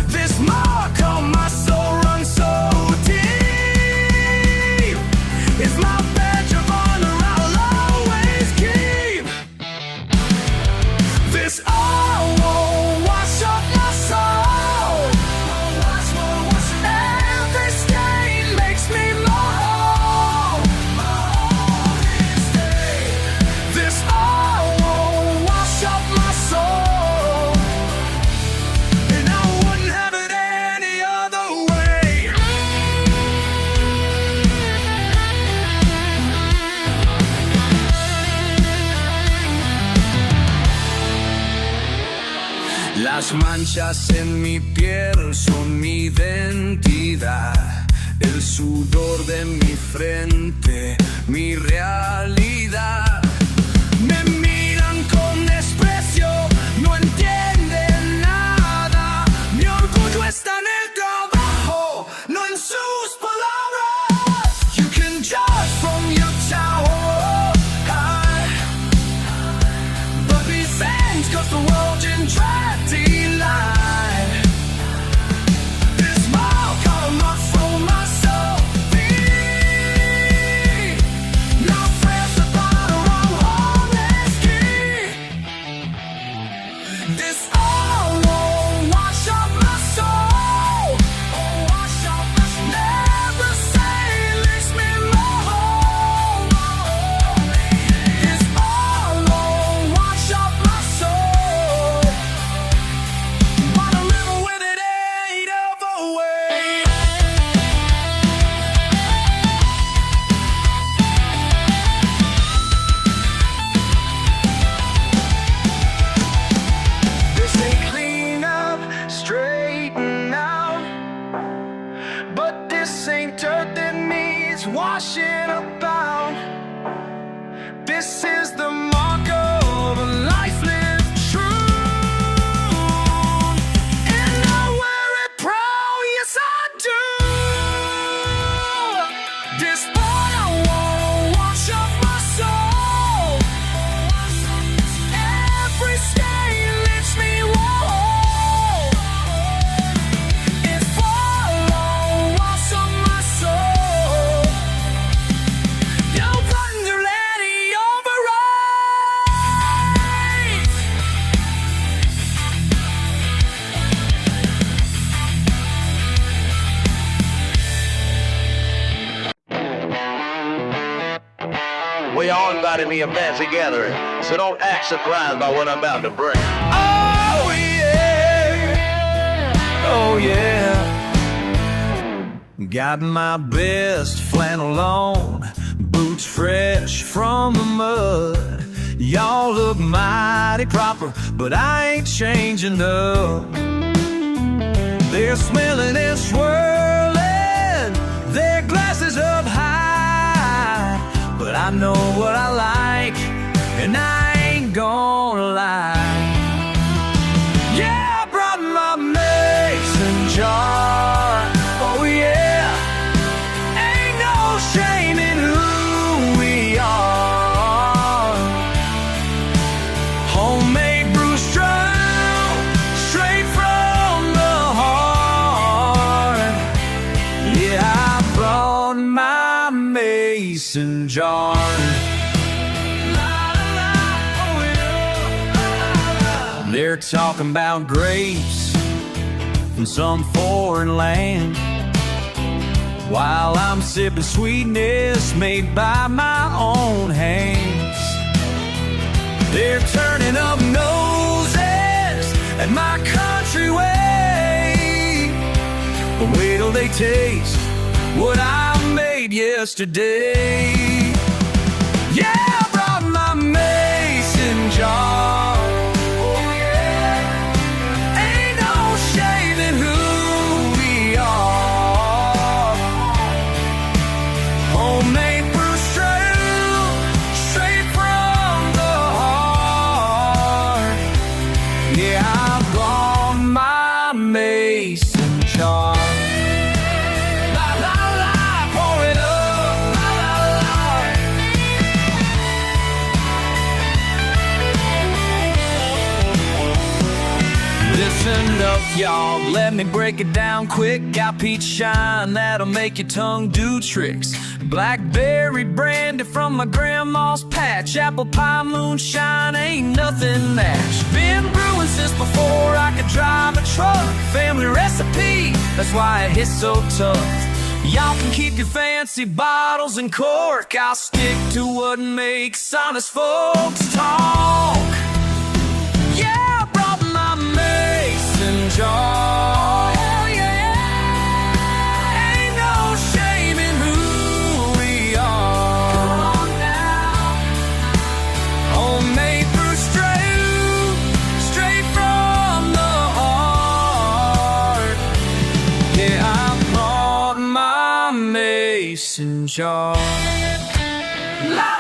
This mark on my soul runs so deep. It's my badge of honor I'll always keep. This all won't wash off my soul. Every stain makes me more whole. This all won't wash off my soul, and I wouldn't have it any other way. Las manchas en mi piel son mi identidad. El sudor de mi frente, mi realidad. Me miran con desprecio, no entienden nada. Mi orgullo está en el trabajo, no en sus palabras. You can judge from your tower high, but be thanked 'cause the world in tragedy lied. This mark on my from my soul, no friends about a wrong honest key. This all won't wash off my soul. Never say leaves me more whole. This all won't wash off my soul. Wanna live with it ain't other way. This ain't clean up, straighten out, but this ain't dirt that needs washing about. This is the mark of a life lived true. invited me a fancy gathering, so don't act surprised by what I'm about to bring. Oh yeah, oh yeah. Got my best flannel on, boots fresh from the mud. Y'all look mighty proper, but I ain't changing up. They're smelling and swirling, their glasses up high. But I know what I like, and I ain't gonna lie. Yeah, I brought my mason jar. Oh yeah, ain't no shame in who we are. Homemade brew strong, straight from the heart. Yeah, I brought my mason jar. They're talking about grapes from some foreign land, while I'm sipping sweetness made by my own hands. They're turning up noses at my country way, but wait till they taste what I made yesterday. Yeah, I brought my mason jar. Oh yeah, ain't no shame in who we are. Homemade brew straight from the heart. Yeah, I brought my mason jar. La la la, pour it up. La la la. Listen up, y'all, let me break it down quick. Got peach shine that'll make your tongue do tricks. Blackberry brandy from my grandma's patch. Apple pie moonshine ain't nothing matched. Been brewing since before I could drive a truck. Family recipe, that's why it hits so tough. Y'all can keep your fancy bottles and cork. I'll stick to what makes honest folks talk. Yeah, I brought my mason jar. Oh yeah, ain't no shame in who we are. Come on now. Homemade brew straight from the heart. Yeah, I brought my mason jar. La